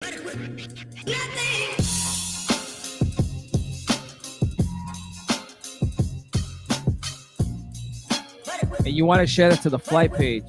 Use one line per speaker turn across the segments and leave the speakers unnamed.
And you want to share it to the flight page.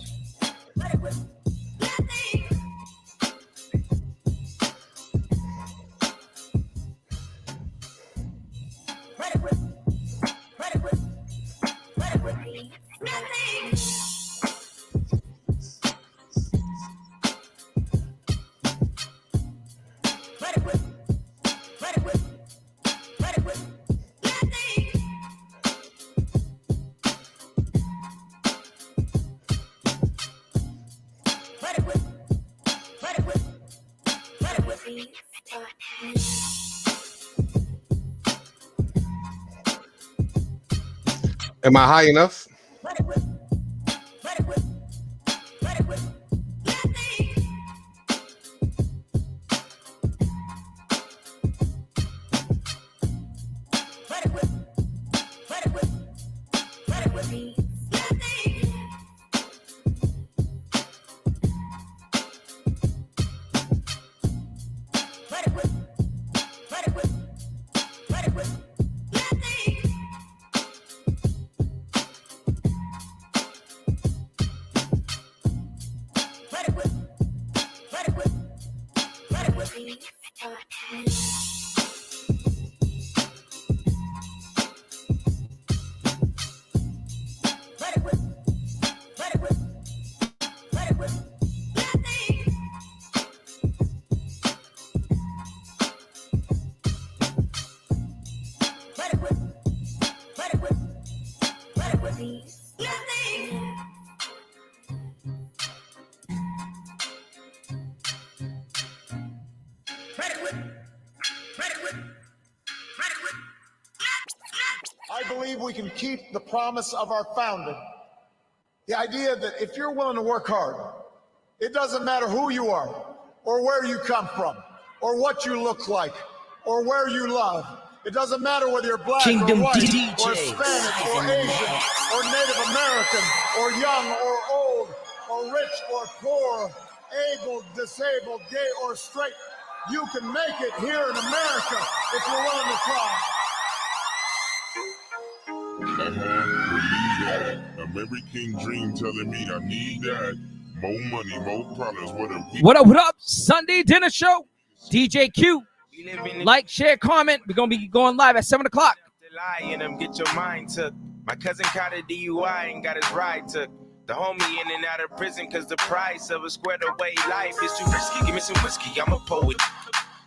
Am I high enough?
I believe we can keep the promise of our founding. The idea that if you're willing to work hard, it doesn't matter who you are, or where you come from, or what you look like, or where you love. It doesn't matter whether you're black
Kingdom
or white,
DJs,
or Hispanic, or Asian, or Native American, or young or old, or rich or poor, able, disabled, gay or straight. You can make it here in America if you're willing to try.
American dream telling me I need that. More money, more problems.
What up? Sunday dinner show. DJ Q. Like, share, comment. We're going to be going live at 7 o'clock.
Get your mind took. My cousin caught a DUI and got his ride took. The homie in and out of prison because the price of a squared away life is too risky. Give me some whiskey, I'm a poet.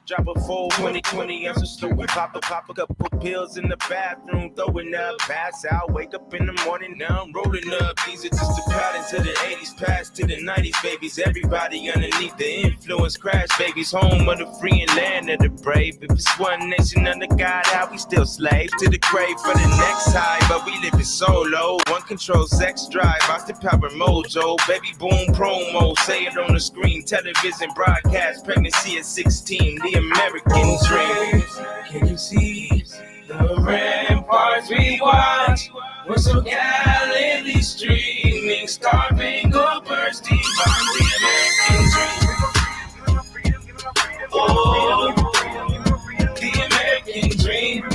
Drop a full 20 ounces slow. Pop a couple pills in the bathroom, throwing up, pass out, wake up in the morning, now I'm rolling up. These are just the patterns of the 80s, past to the 90s, babies. Everybody underneath the influence, crash babies, home of the free and land of the brave. If it's one nation under God, how we still slaves to the crave for the next high, but we living solo. One control, sex drive, Austin Power Mojo, baby boom promo, say it on the screen, television broadcast, pregnancy at 16. The American dream. Can you see the ramparts we watch? We're so gallantly streaming, starving or bursting from the American dream. Oh, the American dream.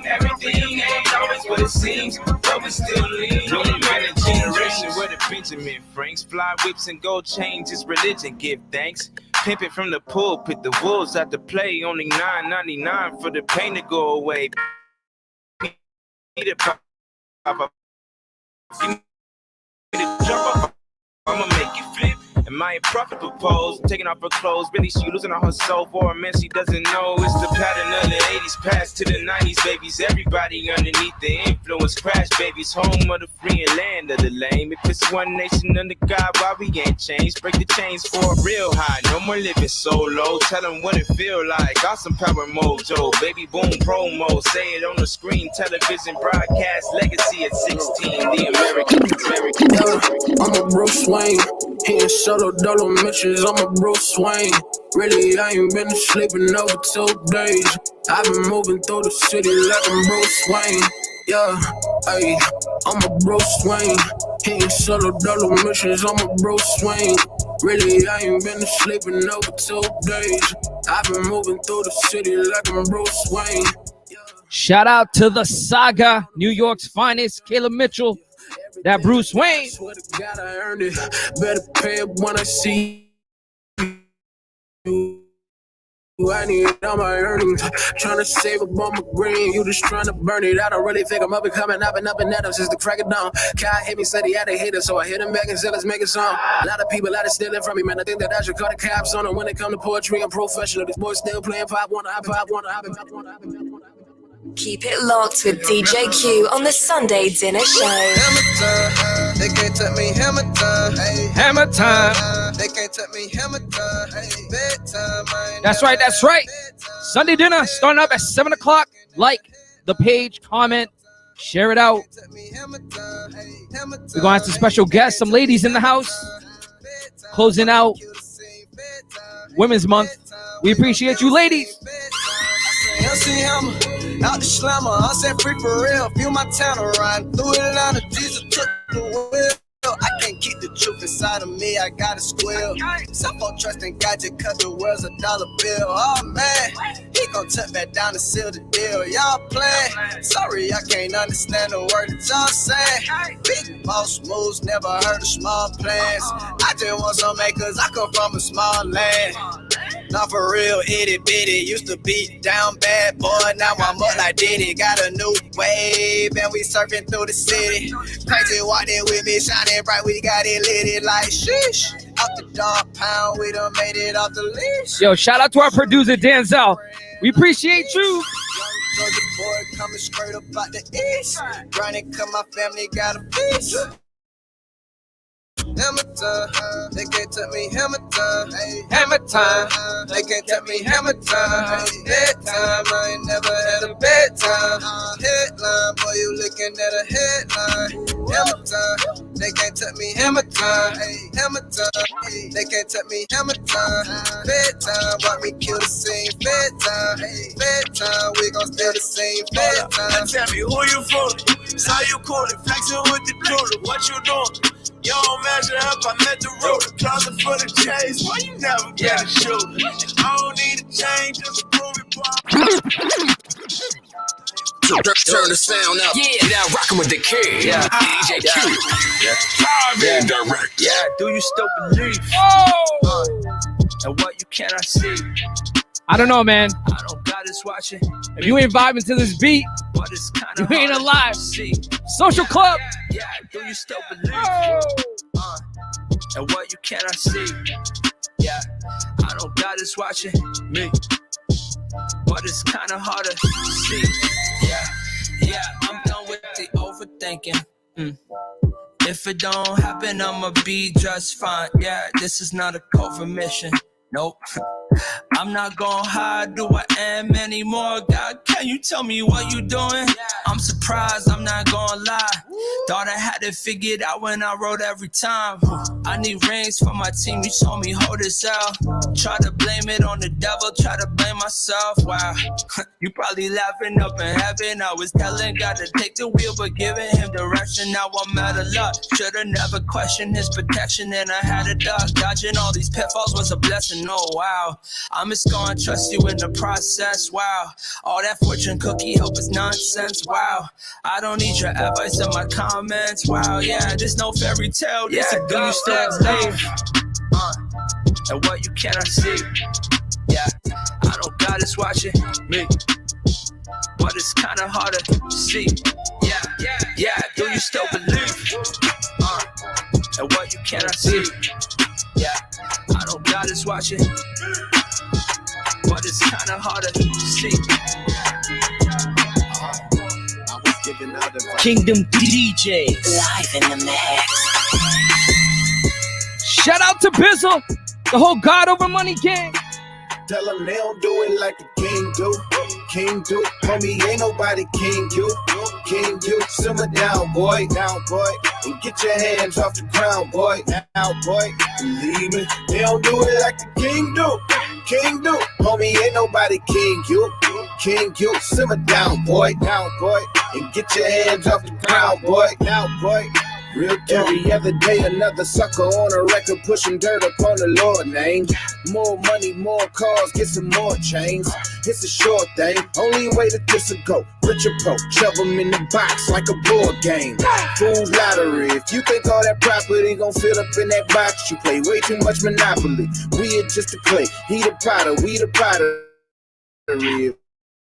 Everything ain't always what it seems, but we still lean. Dreaming in a generation where the Benjamin Franks fly whips and gold chains is religion. Give thanks. Pimping from the pulpit, the wolves at the play, only $9.99 for the pain to go away. I'ma make you flip. And my prophet proposed, taking off her clothes. Really, she losing all her soul for a man she doesn't know. It's the pattern of the 80s, past to the 90s, babies. Everybody underneath the influence, crash babies. Home of the free and land of the lame. If it's one nation under God, why we ain't changed? Break the chains for a real high. No more living solo. Tell them what it feel like. Awesome Power Mojo. Baby boom promo. Say it on the screen. Television broadcast. Legacy at 16. The American.
I'm a Bruce Wayne. He ain't solo dolo missions. I'm a Bruce Wayne. Really, I ain't been sleeping over 2 days. I've been moving through the city like I'm Bruce Wayne. Yeah, ayy, I'm a Bruce Wayne. He ain't solo dolo missions. I'm a Bruce Wayne. Really, I ain't been sleeping over 2 days. I've been moving through the city like I'm Bruce Wayne.
Shout out to the Saga, New York's finest, Caleb Mitchell. That Bruce Wayne.
Swear to God, I earned it. Better pay up when I see you. I need all my earnings. Trying to save up on my green. You just trying to burn it. I don't really think I'm up and coming. I've been up and at him since the crack of dawn. Kai hit me, said he had a hater, so I hit him back and said let's make a song. A lot of people out of stealing from me, man. I think that I should call the cops on them. When it come to poetry, I'm professional. These boys still playing pop.
Keep it locked with DJ Q on the Sunday Dinner Show.
Hammer time, they can't touch me. Hammer time,
Hammer time.
they can't touch me. Hammer time, bedtime.
That's right, that's right. Sunday dinner starting up at 7 o'clock. Like the page, comment, share it out. We're going to have some special guests, some ladies in the house. Closing out Women's Month. We appreciate you, ladies.
MC Hammer, out the slammer, I said free for real. Feel my town around through Atlanta. Jesus took the wheel. I can't keep the truth inside of me. I gotta squeal. Some folk trust in God just cause the world's a dollar bill. Oh man, he gon' tuck that down and seal the deal. Y'all playing? Sorry, I can't understand the word that y'all saying. Big boss moves, never heard of small plans. I just want some acres. I come from a small land. Not for real, itty bitty. Used to be down bad, boy. Now I'm up like Diddy. Got a new wave, and we surfing through the city. Crazy walking with me, shining bright. We got it lit like sheesh. Out the dog pound, we done made it off the leash.
Yo, shout out to our producer, Denzel. We appreciate you.
Georgia boy coming straight up out the east. Grinding cause my family got a feast. Hammer time, they can't touch me. Hammer time,
Hammer time.
they can't touch me. Hammer time, bedtime. I ain't never had a bedtime. Headline, boy, you looking at a headline. Hammer time, they can't touch me. Hammer time, hammer time, they can't touch me. Hammer time, bedtime. Watch me kill the scene. Bedtime, bedtime. We gon' steal the scene. Bedtime.
Tell me who you fooling, how you coolin', flexing with the jeweler, what you doing? You don't measure up, I met the ruler. Closet for the chase, why you never get a shooter? And I don't need a change, just to prove it, boy.
Turn the sound up.
Yeah, now rockin' with the kid.
Yeah.
DJ Q.
Live and direct.
Yeah, do you still believe?
Oh!
And what you cannot see?
I don't know, man.
I don't got this watching.
If you ain't vibing to this beat,
But it's kind
you
of
ain't alive.
see.
Social Club.
Yeah, do you still believe?
Oh!
And what you cannot see? Yeah, I don't got this watching me. But it's kind of hard to see. Yeah, I'm done with the overthinking. If it don't happen, I'ma be just fine. Yeah, this is not a covert mission. Nope. I'm not gonna hide who I am anymore. God, can you tell me what you doing? I'm surprised, I'm not gonna lie. Thought I had it figured out when I wrote every time. I need rings for my team, you told me hold this out. Try to blame it on the devil, try to blame myself. Wow, you probably laughing up in heaven. I was telling God to take the wheel, but giving him direction. Now I'm out of luck. Should've never questioned his protection, and I had a duck. Dodging all these pitfalls was a blessing. Oh wow, I'm just gonna trust you in the process. Wow, all that fortune cookie hope is nonsense. Wow, I don't need your advice in my comments. Wow, yeah, there's no fairy tale. This a do you still believe? And what you cannot see? Yeah, I don't got this watching me, but it's kinda hard to see. Yeah, do you still believe? And what you cannot see? Yeah, I don't got this watching, but it's kinda hard to see.
Kingdom DJs.
Live in the mix.
Shout out to Bizzle, the whole God Over Money gang.
Tell them they don't do it like a king do. King do. Homie, ain't nobody king you. King you. Simmer down, boy. Down, boy. And get your hands off the ground, boy. Now, boy. Believe me. They don't do it like a king do. King do. Homie, ain't nobody king you. King you. Simmer down, boy. Down, boy. And get your hands off the ground, boy. Now, boy.
Real every other day, another sucker on a record pushing dirt upon the Lord name. More money, more cars, get some more chains. It's a short thing, only way that this will go. Put your pro, shove them in the box like a board game. Fool's lottery, if you think all that property gon' fit up in that box, you play way too much Monopoly. We are just the clay, he the potter, we the pottery.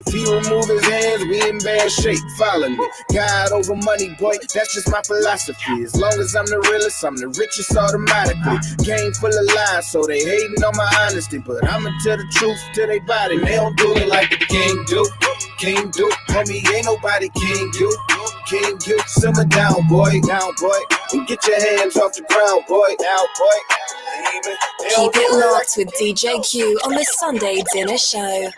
If he remove his hands, we in bad shape. Follow me. God over money, boy, that's just my philosophy. As long as I'm the realest, I'm the richest automatically. Game full of lies, so they hating on my honesty. But I'ma tell the truth to they body. They don't do it like the king do. King do. Homie, ain't nobody king you. King you. Simmer down, boy. Down, boy. And get your hands off the ground, boy. Down, boy.
Keep it locked with DJ Q on the Sunday Dinner Show.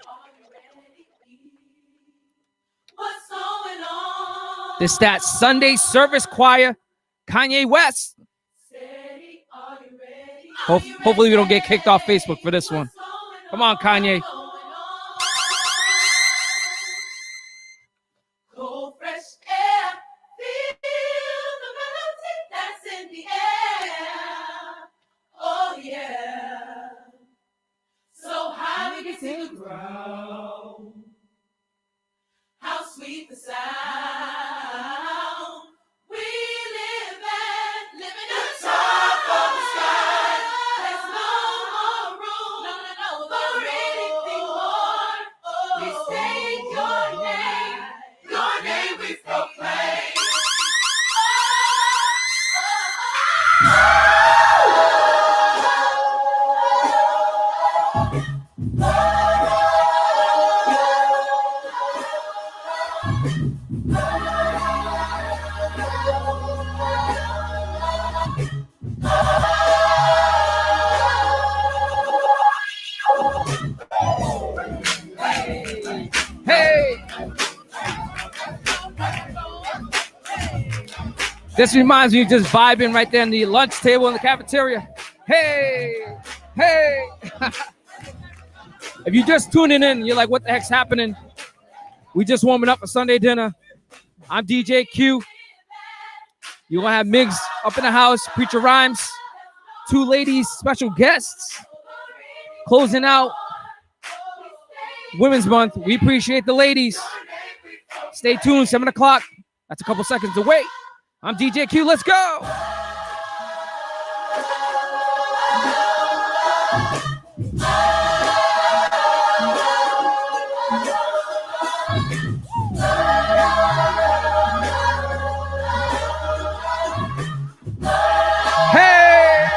This that Sunday Service Choir, Kanye West. Hopefully we don't get kicked off Facebook for this one. Come on, Kanye.
Cold, fresh air, feel the melody that's in the air. Oh yeah. So high we can see the ground. How sweet the sound. We live and live in the top of the sky. There's no more room for anything more. We say your name we proclaim.
Hey! This reminds me of just vibing right there in the lunch table in the cafeteria. Hey! Hey! If you're just tuning in, you're like, what the heck's happening? We just warming up for Sunday dinner. I'm DJ Q. You're going to have Migs up in the house, Preacher Rhymes, two ladies, special guests, closing out Women's Month. We appreciate the ladies. Stay tuned, 7 o'clock. That's a couple seconds away. I'm DJ Q. Let's go. Hey,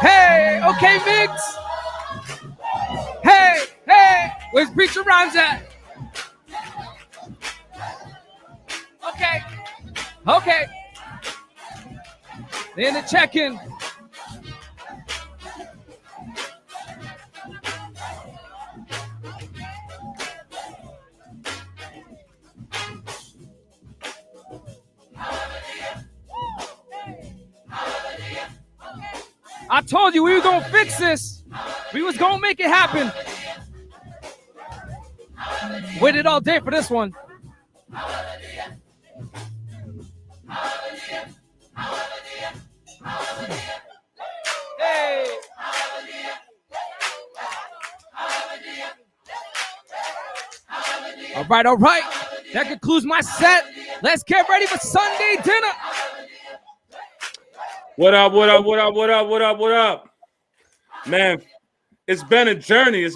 hey, okay, Migs. Hey, hey, where's Preacher Rhymes at? Okay, okay. They're in the check-in. I told you we were gonna fix this. We was gonna make it happen. Waited all day for this one. Hey. All right. That concludes my set. Let's get ready for Sunday dinner.
What up? Man, it's been a journey.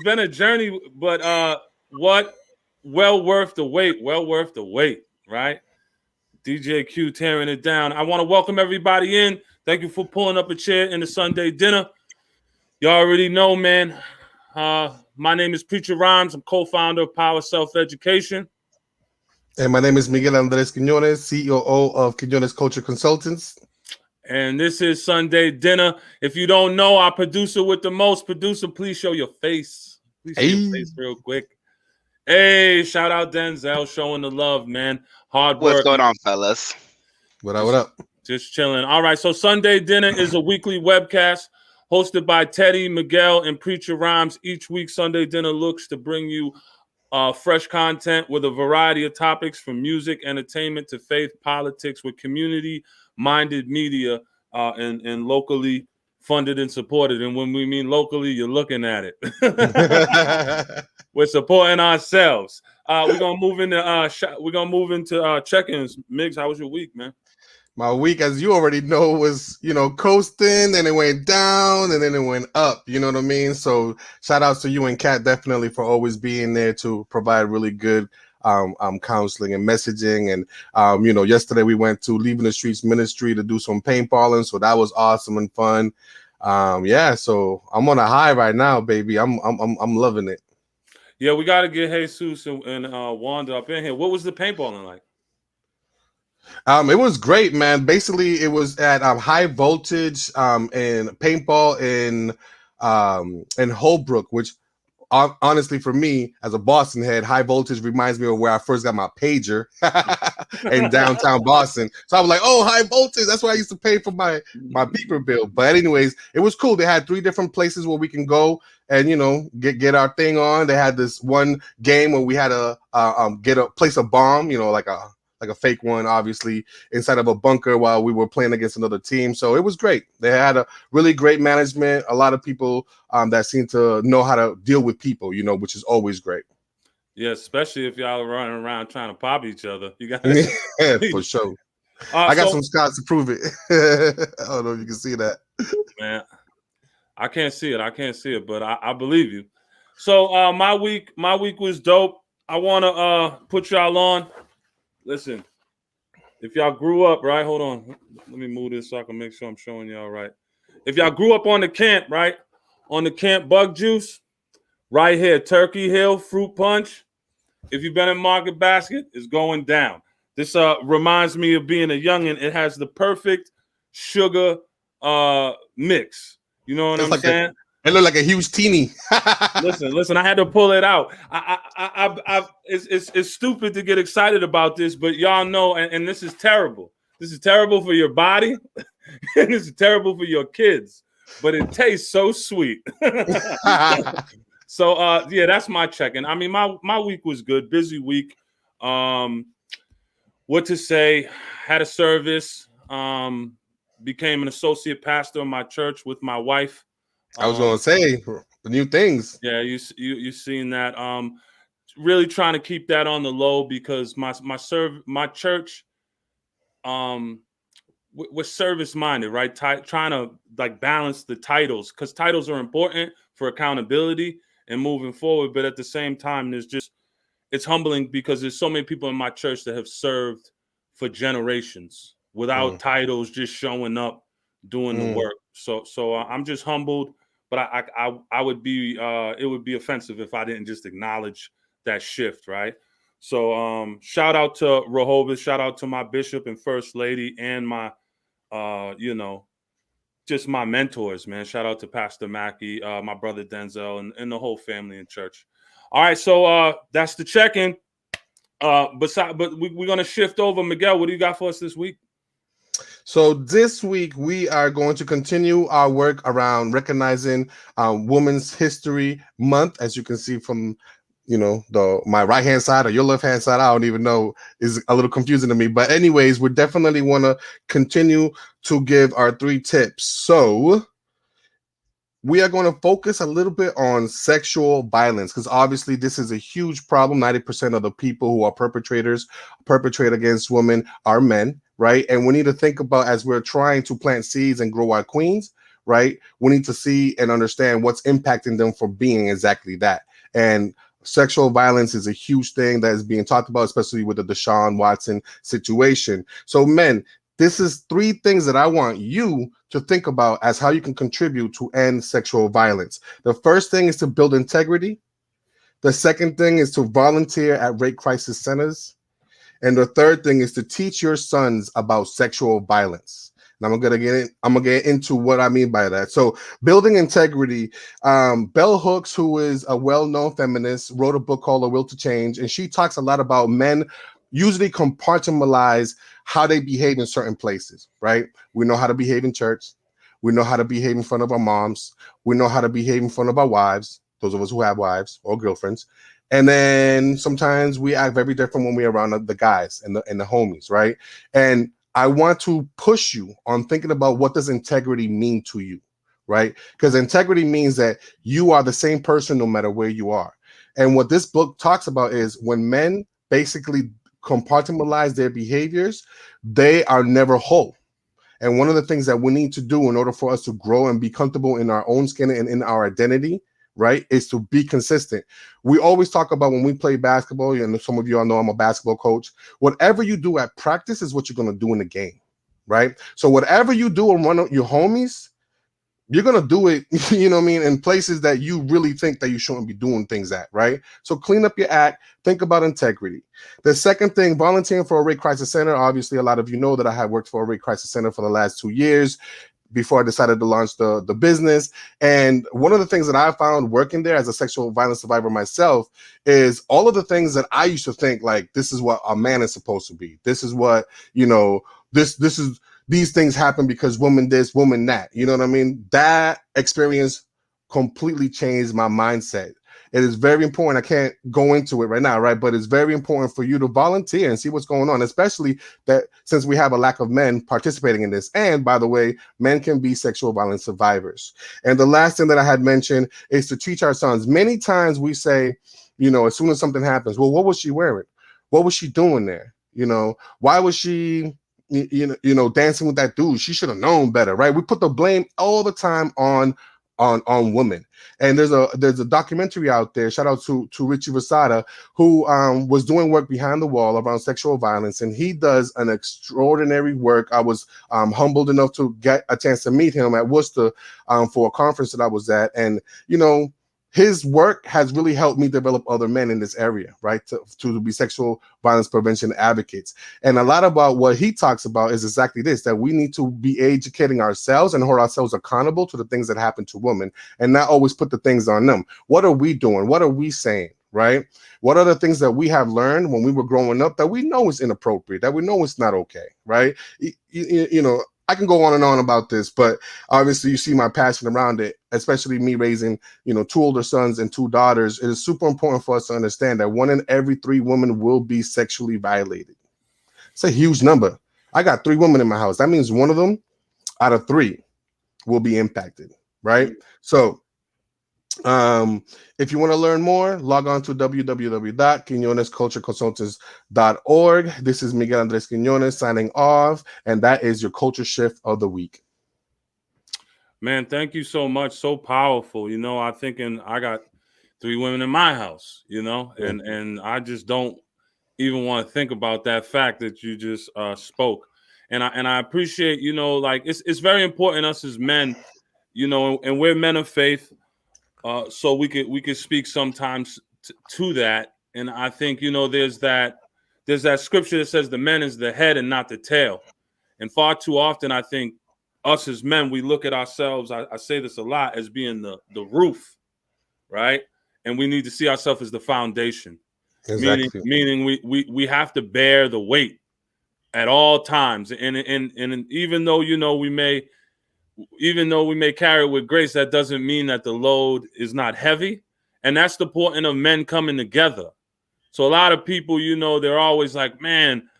But well worth the wait, right? DJ Q tearing it down. I want to welcome everybody in. Thank you for pulling up a chair in the Sunday dinner. Y'all already know, man. My name is Preacher Rhymes. I'm co-founder of Power Self Education.
And my name is Miguel Andres Quiñones, COO of Quiñones Culture Consultants.
And this is Sunday Dinner. If you don't know, our producer with the most, producer, please show your face. Please show your face real quick. Hey, shout out Denzel showing the love, man. Hard work.
What's going on, fellas?
What up?
Just chilling. All right, so Sunday Dinner is a weekly webcast hosted by Teddy, Miguel, and Preacher Rhymes. Each week, Sunday Dinner looks to bring you fresh content with a variety of topics from music, entertainment to faith, politics, with community minded media and locally funded and supported. And when we mean locally, you're looking at it. We're supporting ourselves. We're gonna move into check-ins. Miggs, how was your week, man?
My week, as you already know, was, coasting, and it went down and then it went up. You know what I mean? So shout outs to you and Kat definitely for always being there to provide really good counseling and messaging. And yesterday we went to Leaving the Streets Ministry to do some paintballing, so that was awesome and fun. So I'm on a high right now, baby. I'm loving it.
Yeah, we got to get Jesus and Wanda up in here. What was the paintballing like?
It was great, man. Basically, it was at high voltage and paintball in Holbrook, which honestly, for me as a Boston head, high voltage reminds me of where I first got my pager in downtown Boston. So I was like, oh, high voltage. That's where I used to pay for my beeper bill. But anyways, it was cool. They had 3 different places where we can go and, get our thing on. They had this one game where we had to place a bomb, like a fake one, obviously, inside of a bunker while we were playing against another team. So it was great. They had a really great management, a lot of people that seem to know how to deal with people, which is always great.
Yeah, especially if y'all are running around trying to pop each other. You got
yeah, for sure. I got some scars to prove it. I don't know if you can see that.
Man, I can't see it, but I believe you. So my week was dope. I want to put y'all on. Listen, if y'all grew up, right? Hold on. Let me move this so I can make sure I'm showing y'all right. If y'all grew up on the camp, right? On the camp bug juice, right here, Turkey Hill fruit punch. If you've been in Market Basket, it's going down. This reminds me of being a youngin'. It has the perfect sugar mix. You know what I'm saying?
It looked like a huge teeny.
Listen. I had to pull it out. It's stupid to get excited about this, but y'all know, and this is terrible. This is terrible for your body, and this is terrible for your kids. But it tastes so sweet. So that's my check-in. I mean, my week was good. Busy week. What to say? Had a service. Became an associate pastor in my church with my wife.
I was going to say the new things.
Yeah, you seen that. Really trying to keep that on the low because my church, we're service minded, right? Trying to like balance the titles because titles are important for accountability and moving forward. But at the same time, it's humbling because there's so many people in my church that have served for generations without titles, just showing up, doing the work. So I'm just humbled. But I would be it would be offensive if I didn't just acknowledge that shift, right? So shout out to Rehoboth, shout out to my bishop and first lady and my just my mentors, man. Shout out to Pastor Mackey, my brother Denzel, and the whole family in church. All right, so that's the check-in. But we're gonna shift over. Miguel, what do you got for us this week?
So this week we are going to continue our work around recognizing Women's History Month. As you can see from my right hand side or your left hand side, I don't even know, is a little confusing to me. But anyways, we definitely want to continue to give our 3 tips. So we are going to focus a little bit on sexual violence because obviously this is a huge problem. 90% of the people who are perpetrate against women are men. Right. And we need to think about, as we're trying to plant seeds and grow our queens, right? We need to see and understand what's impacting them for being exactly that. And sexual violence is a huge thing that is being talked about, especially with the Deshaun Watson situation. So men, this is 3 things that I want you to think about as how you can contribute to end sexual violence. The first thing is to build integrity. The second thing is to volunteer at rape crisis centers. And the third thing is to teach your sons about sexual violence. And I'm gonna get into what I mean by that. So building integrity. Bell Hooks, who is a well-known feminist, wrote a book called A Will to Change, and she talks a lot about men usually compartmentalize how they behave in certain places. Right? We know how to behave in church. We know how to behave in front of our moms. We know how to behave in front of our wives. Those of us who have wives or girlfriends. And then sometimes we act very different when we're around the guys and the homies, right? And I want to push you on thinking about what does integrity mean to you, right? Because integrity means that you are the same person no matter where you are. And what this book talks about is when men basically compartmentalize their behaviors, they are never whole. And one of the things that we need to do in order for us to grow and be comfortable in our own skin and in our identity, right, is to be consistent. We always talk about when we play basketball, and some of you all know I'm a basketball coach. Whatever you do at practice is what you're going to do in the game, right? So whatever you do around your homies, you're going to do it, you know what I mean, in places that you really think that you shouldn't be doing things at, right? So clean up your act, think about integrity. The second thing, volunteering for a rape crisis center. Obviously, a lot of you know that I have worked for a rape crisis center for the last 2 years before I decided to launch the business. And one of the things that I found working there as a sexual violence survivor myself is all of the things that I used to think, like, this is what a man is supposed to be. This is what, you know, these things happen because woman this, woman that, you know what I mean? That experience completely changed my mindset. It is very important. I can't go into it right now, right? But it's very important for you to volunteer and see what's going on, especially that since we have a lack of men participating in this. And by the way, men can be sexual violence survivors. And the last thing that I had mentioned is to teach our sons. Many times we say, you know, as soon as something happens, well, what was she wearing? What was she doing there? You know, why was she, you know, dancing with that dude? She should have known better, right? We put the blame all the time on women. And there's a documentary out there, shout out to Richie Rosada, who was doing work behind the wall around sexual violence, and he does an extraordinary work. I was humbled enough to get a chance to meet him at Worcester for a conference that I was at, and you know, his work has really helped me develop other men in this area, right? To be sexual violence prevention advocates. And a lot about what he talks about is exactly this, that we need to be educating ourselves and hold ourselves accountable to the things that happen to women and not always put the things on them. What are we doing? What are we saying? Right? What are the things that we have learned when we were growing up that we know is inappropriate, that we know it's not okay, right? You know, I can go on and on about this, but obviously you see my passion around it, especially me raising, you know, 2 older sons and 2 daughters. It is super important for us to understand that 1 in every 3 women will be sexually violated. It's a huge number. I got 3 women in my house. That means 1 of them out of 3 will be impacted, right? So if you want to learn more, log on to www.quinonescultureconsultants.org. This is Miguel Andres Quinones signing off, and that is your culture shift of the week.
Man, thank you so much. So powerful. You know, I got 3 women in my house, you know, and I just don't even want to think about that fact that you just spoke. And I appreciate, you know, like it's very important us as men, you know, and we're men of faith. So we could speak sometimes to that, and I think, you know, there's that scripture that says the man is the head and not the tail, and far too often I think us as men, we look at ourselves, I say this a lot, as being the roof, right? And we need to see ourselves as the foundation. Exactly. Meaning we have to bear the weight at all times, and even though, you know, we may carry it with grace, that doesn't mean that the load is not heavy. And that's the point of men coming together. So a lot of people, you know, they're always like, man,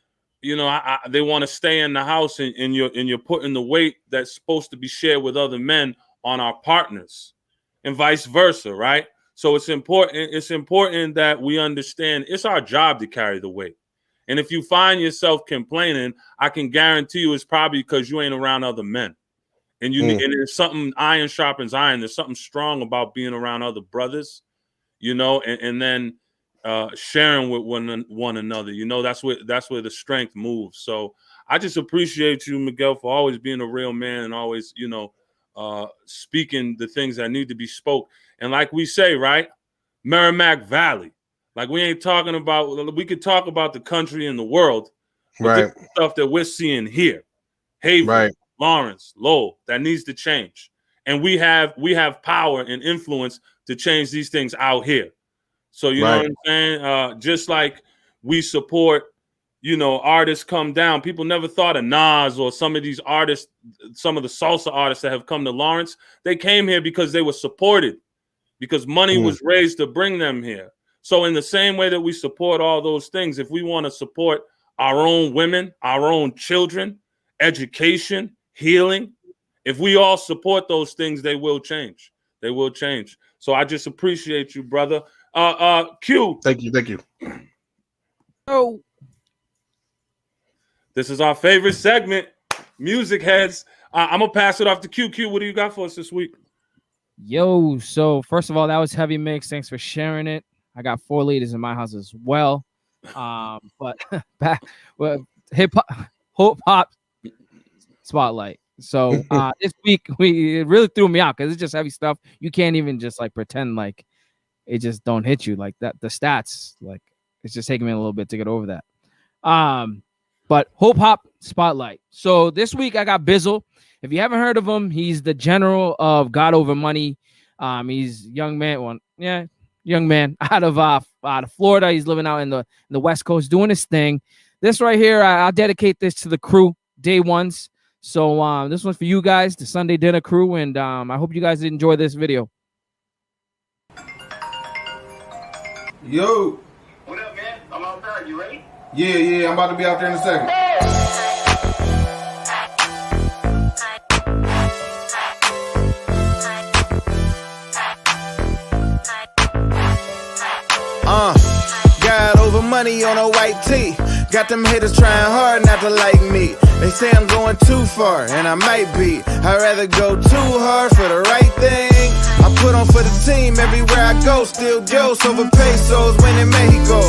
you know, they want to stay in the house, and you're putting the weight that's supposed to be shared with other men on our partners, and vice versa, right? So it's important that we understand it's our job to carry the weight. And if you find yourself complaining, I can guarantee you it's probably because you ain't around other men. And and there's something, iron sharpens iron. There's something strong about being around other brothers, you know, and then sharing with one another. You know, that's where the strength moves. So I just appreciate you, Miguel, for always being a real man and always, you know, speaking the things that need to be spoke. And like we say, right, Merrimack Valley. Like we ain't talking about. We could talk about the country and the world, but right, this stuff that we're seeing here, Haven, right, Lawrence, Lowell, that needs to change. And we have power and influence to change these things out here. So you know what I'm saying? Just like we support, you know, artists come down. People never thought of Nas or some of these artists, some of the salsa artists that have come to Lawrence. They came here because they were supported, because money was raised to bring them here. So in the same way that we support all those things, if we want to support our own women, our own children, education, healing. If we all support those things, they will change. They will change. So I just appreciate you, brother. Q.
Thank you.
Oh,
This is our favorite segment, Music Heads. I'm gonna pass it off to Q. Q, what do you got for us this week?
yo. So first of all, that was Heavy Mix. Thanks for sharing it. I got 4 ladies in my house as well. But back hip hop spotlight. So this week it really threw me out because it's just heavy stuff. You can't even just like pretend like it just don't hit you like that. The stats, like it's just taking me a little bit to get over that. But Hope Hop Spotlight. So this week I got Bizzle. If you haven't heard of him, he's the general of God Over Money. He's young man out of Florida. He's living out in the West Coast doing his thing. This right here, I'll dedicate this to the crew, day ones. So this one's for you guys, the Sunday Dinner crew, and I hope you guys enjoy this video.
Yo.
What up, man? I'm outside. You ready?
Yeah, I'm about to be out there in a second.
God over money on a white tee. Got them haters trying hard not to like me. They say I'm going too far, and I might be. I'd rather go too hard for the right thing. I put on for the team everywhere I go. Still Dios over pesos, winning Mexico.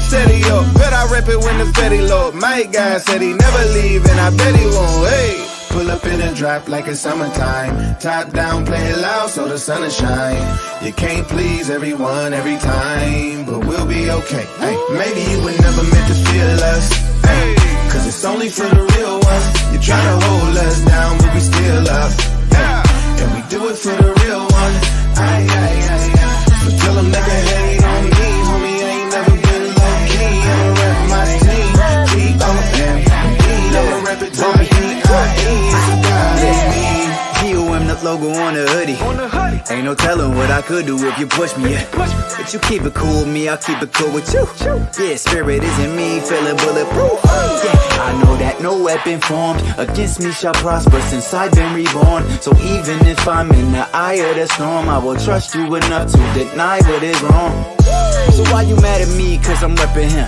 Steady up, bet I rep it when the Fetty low. My guy said he never leave, and I bet he won't. Hey, pull up in a drop like it's summertime. Top down, play it loud so the sun will shine. You can't please everyone every time, but we'll be okay. Hey, maybe you were never meant to feel us. Hey, cause it's only for the real ones. You try to hold us down, but we still up. Hey, and we do it for the real one. Aye, aye, aye, aye. So tell them nigga hate on me, homie. I ain't never been low key. I'ma rep my team. G-O-M-B. I'ma rep it till
G-O-M, the logo on the hoodie. Ain't no telling what I could do if you push me. But you keep it cool with me, I'll keep it cool with you. Yeah, spirit isn't me, feeling bulletproof. Yeah, I know that no weapon formed against me shall prosper since I've been reborn. So even if I'm in the eye of the storm, I will trust you enough to deny what is wrong. So why you mad at me? Cause I'm repping him.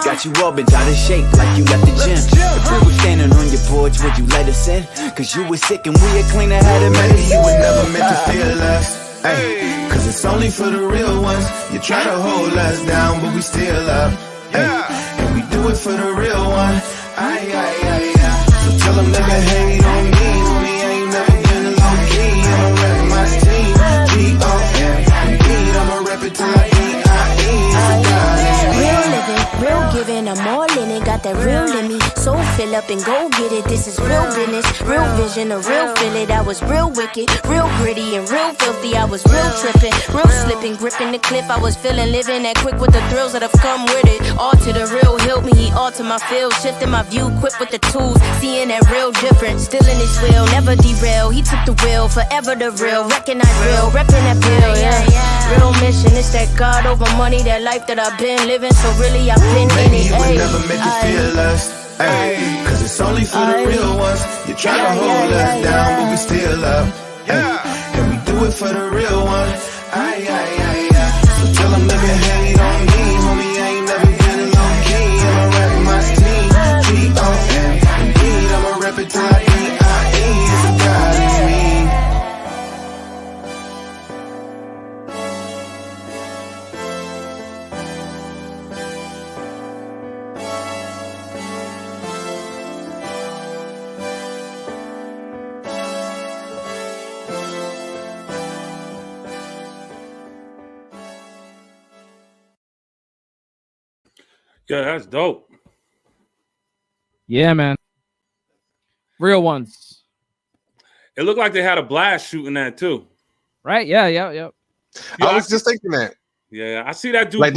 Got you all bent out of shape like you left the gym. If we were standing on your porch, would you let us in? Cause you were sick and we had clean and had a
maybe you were never meant to feel us. Ay, cause it's only for the real ones. You try to hold us down, but we still up. Ay, and we do it for the real one. Ay, ay, ay, ay. So tell them nigga hate on me, homie. I ain't never been low key. I'ma rep my team. G-O-M-B. I'ma rep it till I
real living, real giving, I'm all in it, got that real in me. So fill up and go get it, this is real business, real vision, a real feel it. I was real wicked, real gritty and real filthy. I was real tripping, real slipping, gripping the clip. I was feeling living that quick with the thrills that have come with it. All to the real, helped me, he altered my feel, shifting my view, quick with the tools, seeing that real difference. Still in his wheel, never derail, he took the wheel, forever the real, recognize real, repping that bill, yeah. Real mission, it's that God over money, that life that I've been living, so really I've been in it.
You were never meant to feel us, ay, cause it's only for the real ones. You try to hold us down, but we still up, ay, and we do it for the real one. Ay, ay, ay, ay. So tell them nigga hate on me, homie. I ain't never been low key. I'ma rep my team. G-O-M-B. I'ma rep it till I D-I-E. It's a God in me.
Yeah, that's dope.
Yeah, man. Real ones.
It looked like they had a blast shooting that too.
Right? Yeah.
I was just thinking that.
Yeah, I see that dude
Like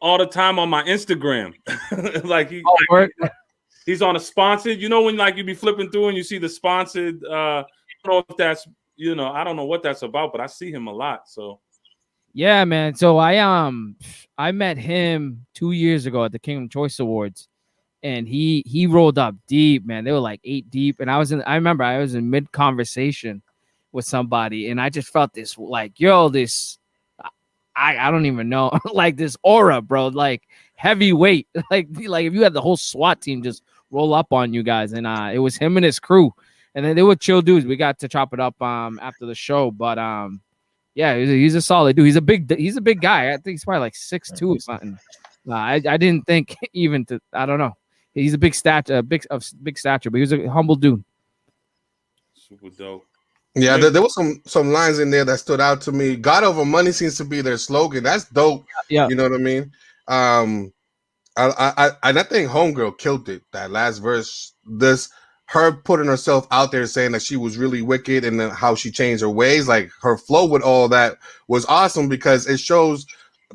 all the time on my Instagram. Like he's on a sponsored. You know when like you be flipping through and you see the sponsored. I don't know if that's I don't know what that's about, but I see him a lot. So
yeah, man. So I met him 2 years ago at the Kingdom Choice Awards, and he rolled up deep, man. They were like 8 deep, and I remember I was in mid conversation with somebody, and I just felt this like, yo, this I don't even know, like this aura, bro, like heavyweight, like if you had the whole SWAT team just roll up on you guys, and it was him and his crew, and then they were chill dudes. We got to chop it up after the show, but yeah, he's a solid dude. He's a big guy. I think he's probably like 6'2" or something. I didn't think even to, I don't know. He's a big stature, big stature, but he was a humble dude.
Super dope.
Yeah, there was some lines in there that stood out to me. God over money seems to be their slogan. That's dope.
Yeah,
you know what I mean. I think Homegirl killed it. That last verse, her putting herself out there saying that she was really wicked and then how she changed her ways, like her flow with all that was awesome because it shows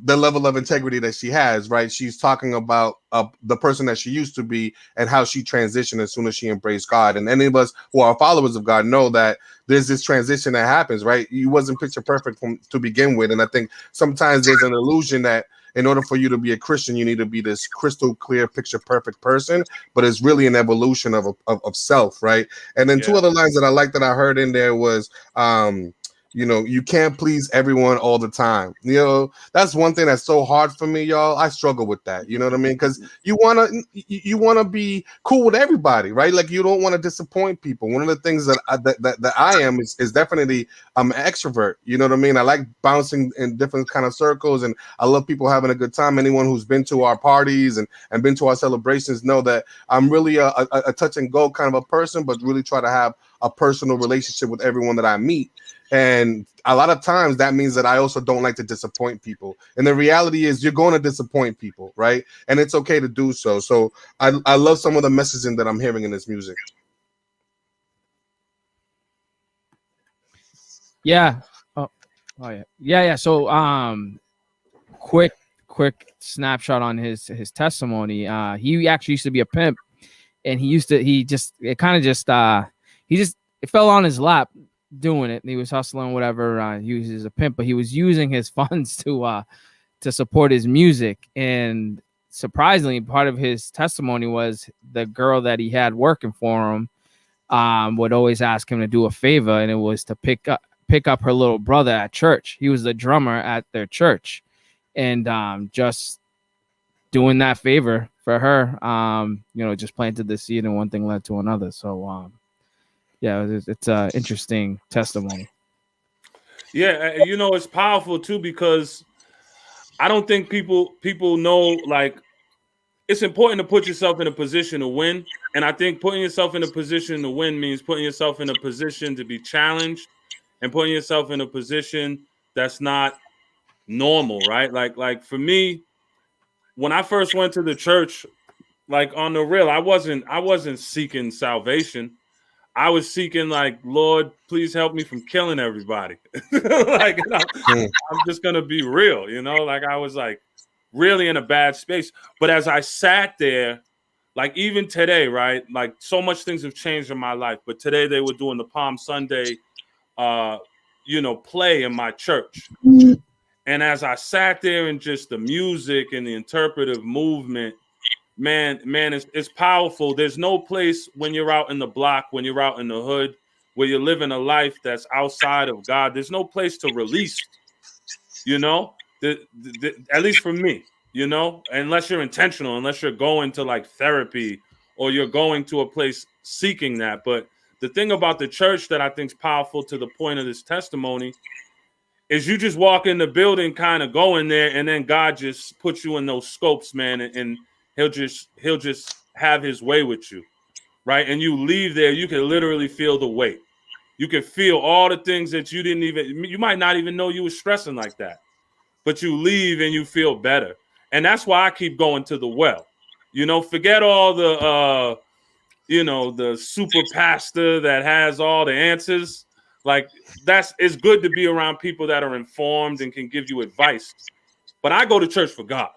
the level of integrity that she has, right? She's talking about the person that she used to be and how she transitioned as soon as she embraced God. And any of us who are followers of God know that there's this transition that happens, right? You wasn't picture perfect to begin with. And I think sometimes there's an illusion that in order for you to be a Christian, you need to be this crystal clear, picture perfect person, but it's really an evolution of self, right? And then two other lines that I like that I heard in there was, you know, you can't please everyone all the time. You know, that's one thing that's so hard for me, y'all. I struggle with that. You know what I mean? Because you wanna be cool with everybody, right? Like you don't want to disappoint people. One of the things that I am is definitely I'm an extrovert. You know what I mean? I like bouncing in different kind of circles, and I love people having a good time. Anyone who's been to our parties and been to our celebrations know that I'm really a touch and go kind of a person, but really try to have a personal relationship with everyone that I meet. And a lot of times that means that I also don't like to disappoint people. And the reality is you're going to disappoint people, right? And it's okay to do so. So I love some of the messaging that I'm hearing in this music.
Yeah. Oh yeah. Yeah. So quick snapshot on his testimony. He actually used to be a pimp, and it fell on his lap doing it. He was hustling, whatever. He was a pimp, but he was using his funds to support his music. And surprisingly, part of his testimony was the girl that he had working for him would always ask him to do a favor, and it was to pick up her little brother at church. He was the drummer at their church, and just doing that favor for her, just planted the seed, and one thing led to another. So yeah, it's an interesting testimony.
Yeah, it's powerful too, because I don't think people know, like, it's important to put yourself in a position to win. And I think putting yourself in a position to win means putting yourself in a position to be challenged and putting yourself in a position that's not normal, right? Like for me, when I first went to the church, like on the real, I wasn't seeking salvation. I was seeking, like, Lord, please help me from killing everybody. Like, I'm just going to be real, like I was like really in a bad space. But as I sat there, like even today, right, like so much things have changed in my life. But today they were doing the Palm Sunday, play in my church. And as I sat there and just the music and the interpretive movement, man, it's powerful. There's no place when you're out in the block, when you're out in the hood, where you're living a life that's outside of God. There's no place to release, at least for me, unless you're intentional, unless you're going to like therapy or you're going to a place seeking that. But the thing about the church that I think is powerful to the point of this testimony is you just walk in the building, kind of go in there, and then God just puts you in those scopes, man, and he'll just have his way with you, right? And you leave there, you can literally feel the weight. You can feel all the things that you might not even know you were stressing like that, but you leave and you feel better. And that's why I keep going to the well. Forget all the, the super pastor that has all the answers. Like it's good to be around people that are informed and can give you advice. But I go to church for God.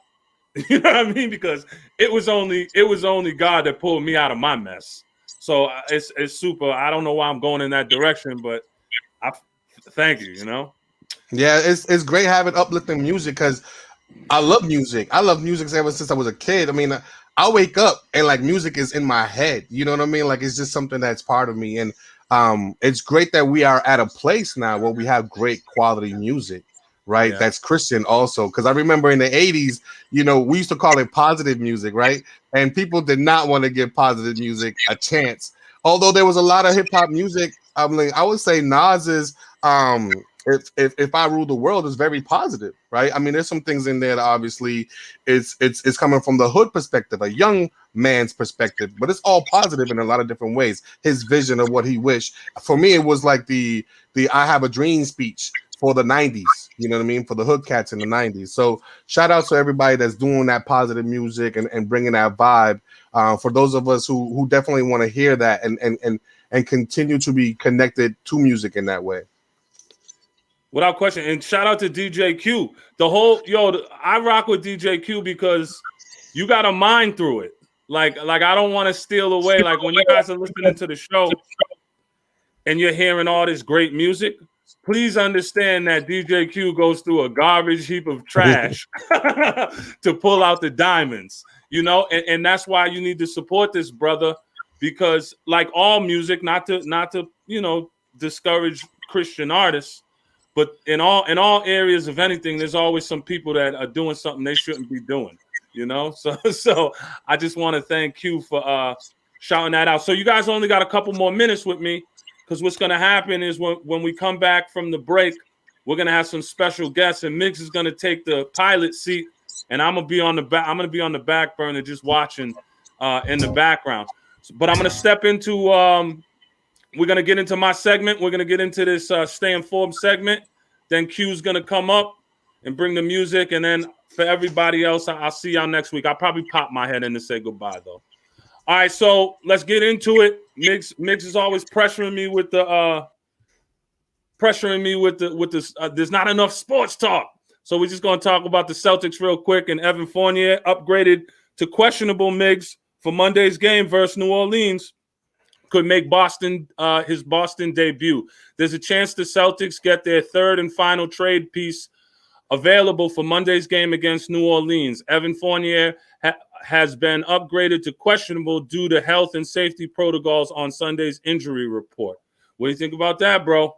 You know what I mean? Because it was only God that pulled me out of my mess. So it's super. I don't know why I'm going in that direction, but thank you.
Yeah, it's great having uplifting music because I love music. I love music ever since I was a kid. I mean, I wake up and like music is in my head. You know what I mean? Like it's just something that's part of me. And it's great that we are at a place now where we have great quality music, right?
Yeah.
That's Christian also. Because I remember in the 80s, you know, we used to call it positive music, right? And people did not want to give positive music a chance. Although there was a lot of hip hop music. I mean, I would say Nas's if I Rule the World is very positive, right? I mean, there's some things in there that obviously it's coming from the hood perspective, a young man's perspective, but it's all positive in a lot of different ways. His vision of what he wished. For me, it was like the I Have a Dream speech for the 90s, you know what I mean? For the hood cats in the 90s. So shout out to everybody that's doing that positive music and bringing that vibe. For those of us who definitely want to hear that and continue to be connected to music in that way.
Without question. And shout out to DJ Q. I rock with DJ Q because you got to mine through it. Like I don't want to steal away. Like when you guys are listening to the show and you're hearing all this great music, please understand that DJ Q goes through a garbage heap of trash to pull out the diamonds, you know, and that's why you need to support this brother, because like all music, not to you know, discourage Christian artists, but in all areas of anything, there's always some people that are doing something they shouldn't be doing, you know. So I just want to thank Q for shouting that out. So you guys only got a couple more minutes with me, because what's going to happen is when we come back from the break, we're going to have some special guests, and Mix is going to take the pilot seat, and I'm going to be on the back. I'm going to be on the back burner just watching in the background. But I'm going to step into we're going to get into my segment. We're going to get into this Stay Informed segment. Then Q's going to come up and bring the music. And then for everybody else, I'll see y'all next week. I'll probably pop my head in to say goodbye, though. All right, so let's get into it. Mix is always pressuring me with the there's not enough sports talk. So we're just going to talk about the Celtics real quick. And Evan Fournier upgraded to questionable, Migs, for Monday's game versus New Orleans. Could make his Boston debut. There's a chance the Celtics get their third and final trade piece available for Monday's game against New Orleans. Evan Fournier has been upgraded to questionable due to health and safety protocols on Sunday's injury report. What do you think about that, bro?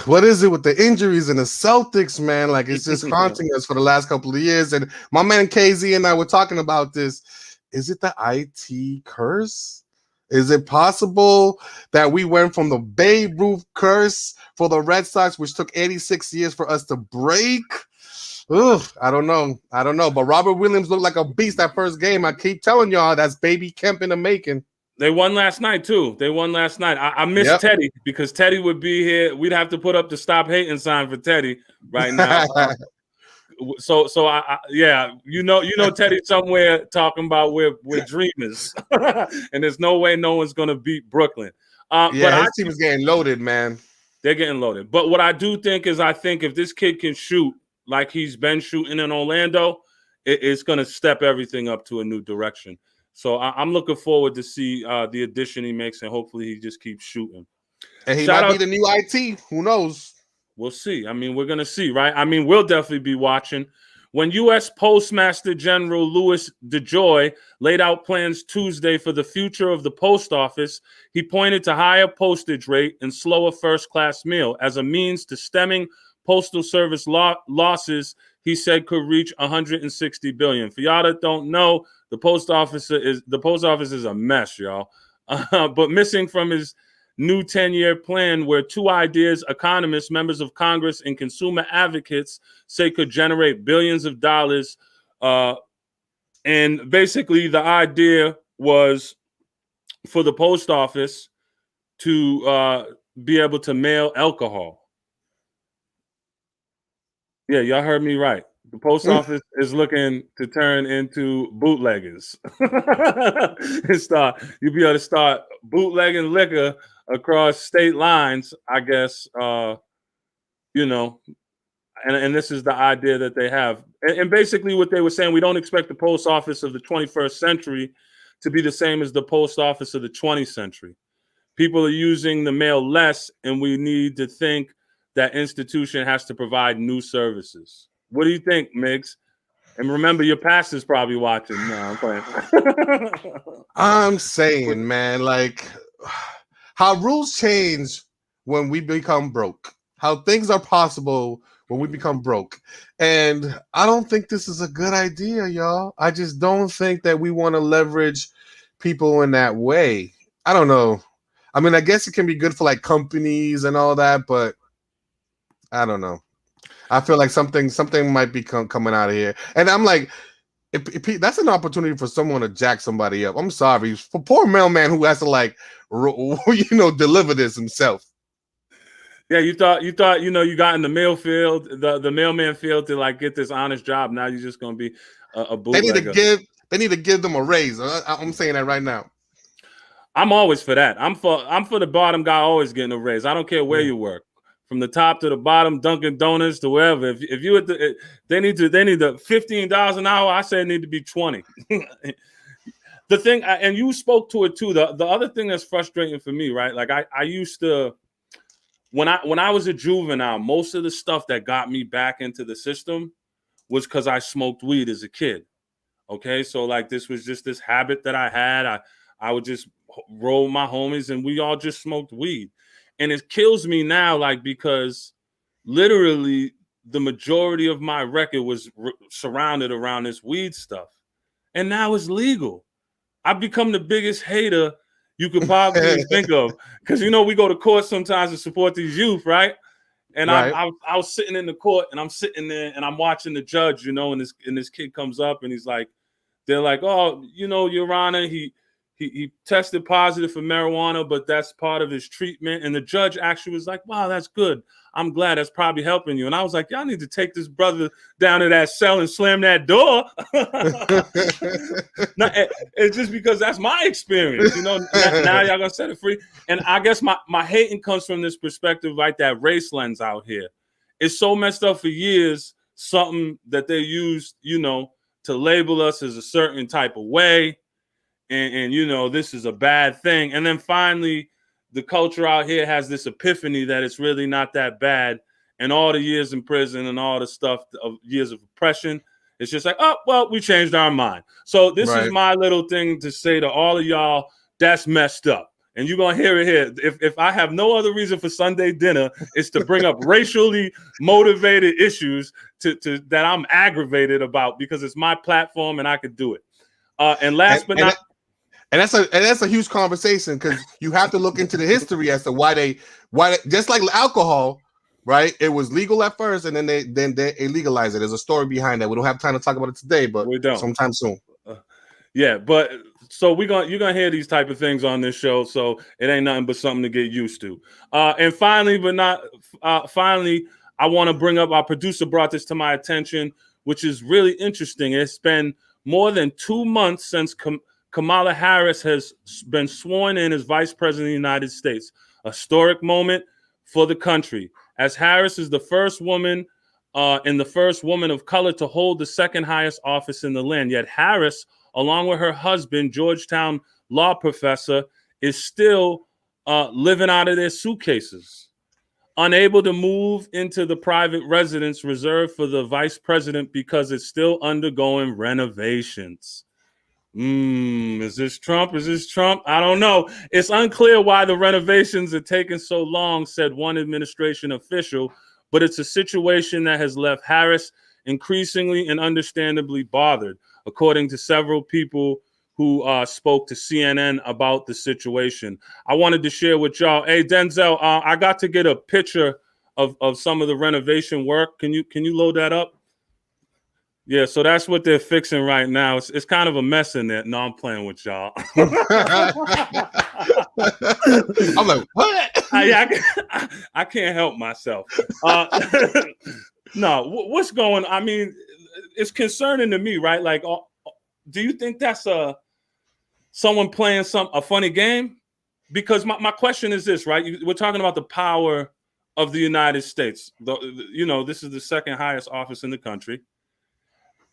What is it with the injuries and the Celtics, man? Like, it's just haunting us for the last couple of years. And my man KZ and I were talking about this. Is it the IT curse? Is it possible that we went from the Babe Ruth curse for the Red Sox, which took 86 years for us to break? Ugh, I don't know. But Robert Williams looked like a beast that first game. I keep telling y'all, that's baby Kemp in the making.
They won last night, too. I miss Teddy, because Teddy would be here. We'd have to put up the stop hating sign for Teddy right now. So yeah, you know Teddy somewhere talking about we're dreamers, and there's no way no one's gonna beat Brooklyn.
But his team is getting loaded, man.
They're getting loaded. But what I do think is, I think if this kid can shoot like he's been shooting in Orlando, it's gonna step everything up to a new direction. So I'm looking forward to see the addition he makes, and hopefully he just keeps shooting.
And he might be the new IT. Who knows?
We'll see. I mean, we're going to see, right? I mean, we'll definitely be watching. When U.S. Postmaster General Louis DeJoy laid out plans Tuesday for the future of the post office, he pointed to higher postage rate and slower first-class mail as a means to stemming postal service losses he said could reach $160 billion. For y'all that don't know, the post office is a mess, y'all. But missing from his new 10-year plan were two ideas economists, members of Congress, and consumer advocates say could generate billions of dollars. And basically, the idea was for the post office to be able to mail alcohol. Yeah, y'all heard me right. The post office is looking to turn into bootleggers. You'll be able to start bootlegging liquor across state lines, I guess, you know, and this is the idea that they have. And basically what they were saying, we don't expect the post office of the 21st century to be the same as the post office of the 20th century. People are using the mail less, and we need to think that institution has to provide new services. What do you think, Migs? And remember, your pastor's probably watching. No, I'm playing.
I'm saying, man, like how rules change when we become broke, how things are possible when we become broke. And I don't think this is a good idea, y'all. I just don't think that we want to leverage people in that way. I don't know. I mean, I guess it can be good for like companies and all that, but I don't know. I feel like something might be coming out of here. And I'm like, if that's an opportunity for someone to jack somebody up. I'm sorry. For poor mailman who has to like, deliver this himself.
Yeah, you thought, you got in the mail field, the mailman field to like get this honest job. Now you're just going to be a bootlegger.
They need to give them a raise. I'm saying that right now.
I'm always for that. I'm for the bottom guy always getting a raise. I don't care where you work. From the top to the bottom, Dunkin' Donuts to wherever. If you they need the $15 an hour. I say it need to be 20. The thing, and you spoke to it too. The other thing that's frustrating for me, right? Like I used to, when I was a juvenile, most of the stuff that got me back into the system was because I smoked weed as a kid. Okay, so like this was just this habit that I had. I would just roll with my homies, and we all just smoked weed. And it kills me now, like, because literally the majority of my record was surrounded around this weed stuff. And now it's legal. I've become the biggest hater you could probably think of. Because, we go to court sometimes to support these youth, right? And right. I was sitting in the court, and I'm sitting there, and I'm watching the judge, and this kid comes up, and he's like, they're like, oh, Your Honor, he tested positive for marijuana, but that's part of his treatment. And the judge actually was like, wow, that's good. I'm glad that's probably helping you. And I was like, y'all need to take this brother down to that cell and slam that door. No, it's just because that's my experience. Now y'all gonna set it free. And I guess my hating comes from this perspective, like that race lens out here. It's so messed up for years, something that they used, to label us as a certain type of way. And this is a bad thing. And then finally, the culture out here has this epiphany that it's really not that bad. And all the years in prison and all the stuff of years of oppression, it's just like, oh, well, we changed our mind. So this is my little thing to say to all of y'all, that's messed up. And you're going to hear it here. If I have no other reason for Sunday dinner, it's to bring up racially motivated issues to that I'm aggravated about, because it's my platform and I could do it. And last but not...
And that's a huge conversation, because you have to look into the history as to why they just like alcohol, right? It was legal at first, and then they legalized it. There's a story behind that. We don't have time to talk about it today, but we don't. Sometime soon.
Yeah, but so you're gonna hear these type of things on this show, so it ain't nothing but something to get used to. And finally, but not finally, I want to bring up, our producer brought this to my attention, which is really interesting. It's been more than 2 months since Kamala Harris has been sworn in as Vice President of the United States. A historic moment for the country, as Harris is the first woman and the first woman of color to hold the second highest office in the land. Yet Harris, along with her husband, Georgetown law professor, is still living out of their suitcases, unable to move into the private residence reserved for the vice president because it's still undergoing renovations. Is this Trump? Is this Trump? I don't know. It's unclear why the renovations are taking so long, said one administration official, but it's a situation that has left Harris increasingly and understandably bothered, according to several people who spoke to CNN about the situation. I wanted to share with y'all. Hey, Denzel, I got to get a picture of some of the renovation work. Can you load that up? Yeah, so that's what they're fixing right now. It's kind of a mess in there. No, I'm playing with y'all. I'm
like, what?
I can't help myself. No, what's going on? I mean, it's concerning to me, right? Like, do you think that's someone playing a funny game? Because my question is this, right? We're talking about the power of the United States. This is the second highest office in the country.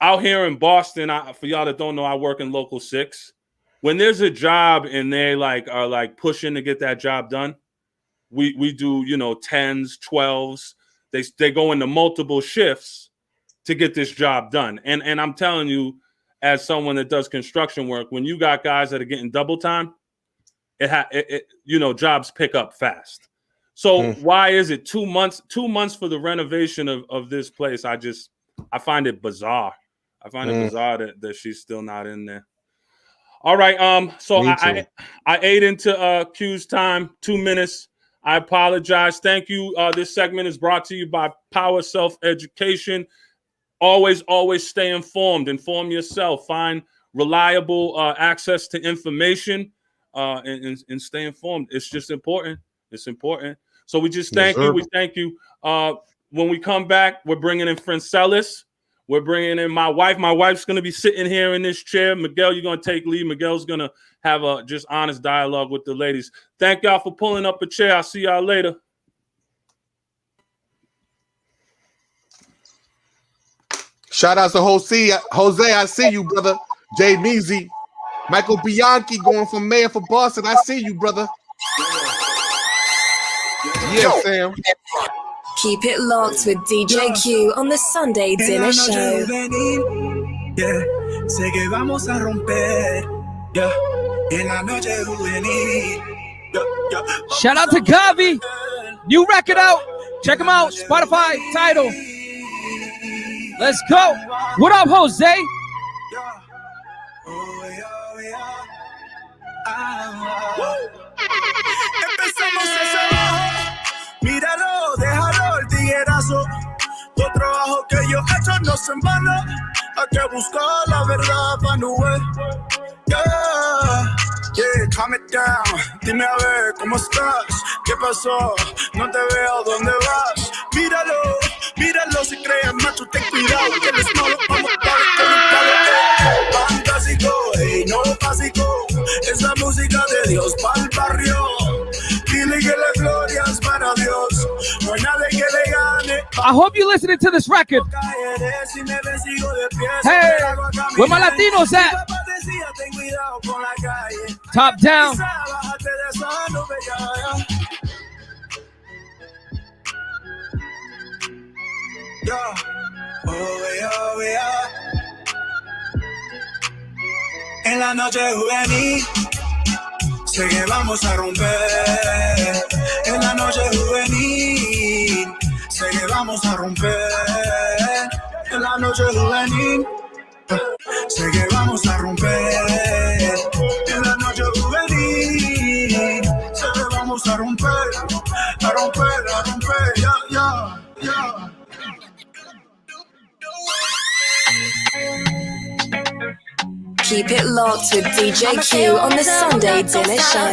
Out here in Boston, for y'all that don't know, I work in Local 6. When there's a job and they are pushing to get that job done, we do 10s, 12s. They go into multiple shifts to get this job done. And I'm telling you, as someone that does construction work, when you got guys that are getting double time, jobs pick up fast. So why is it 2 months? 2 months for the renovation of this place? I find it bizarre. I find it bizarre that she's still not in there. All right. So I ate into Q's time, 2 minutes. I apologize. Thank you. This segment is brought to you by Power Self Education. Always stay informed. Inform yourself. Find reliable access to information and stay informed. It's just important. It's important. So we just thank you. We thank you. When we come back, we're bringing in Francelis. We're bringing in my wife. My wife's going to be sitting here in this chair. Miguel, you're going to take lead. Miguel's going to have a just honest dialogue with the ladies. Thank y'all for pulling up a chair. I'll see y'all later.
Shout out to Jose. I see you, brother. Jay Measy. Michael Bianchi going for mayor for Boston. I see you, brother. Yeah, Sam.
Keep it locked with DJ Q on the Sunday Dinner Show.
Sé que vamos a romper. En la noche juvenil.
Shout out to Gavi. New record out. Check him out. Spotify, Tidal. Let's go. What up, Jose?
Empezamos ese bajo. Míralo, déjalo, el tiguerazo. Todo trabajo que yo he hecho no se en vano. Hay que buscar la verdad para no ver. Yeah, calm it down. Dime a ver, ¿cómo estás? ¿Qué pasó? No te veo, ¿dónde vas? Míralo, si crees macho, ten cuidado. Que los malos vamos a dar con un palo. Fantástico, hey, no básico. Es la música de Dios para el barrio. Dile que la gloria es para Dios. No hay nadie que le gane.
I hope you're listening to this record. Hey, where my Latinos at? Top down.
En la noche juvenil, sé que vamos a romper. En la noche juvenil, sé que vamos a romper. En la noche juvenil, sé que vamos a romper. En la noche juvenil, sé que vamos a romper. A romper, ya.
Keep it locked with DJ Q on the Sunday Dinner Show.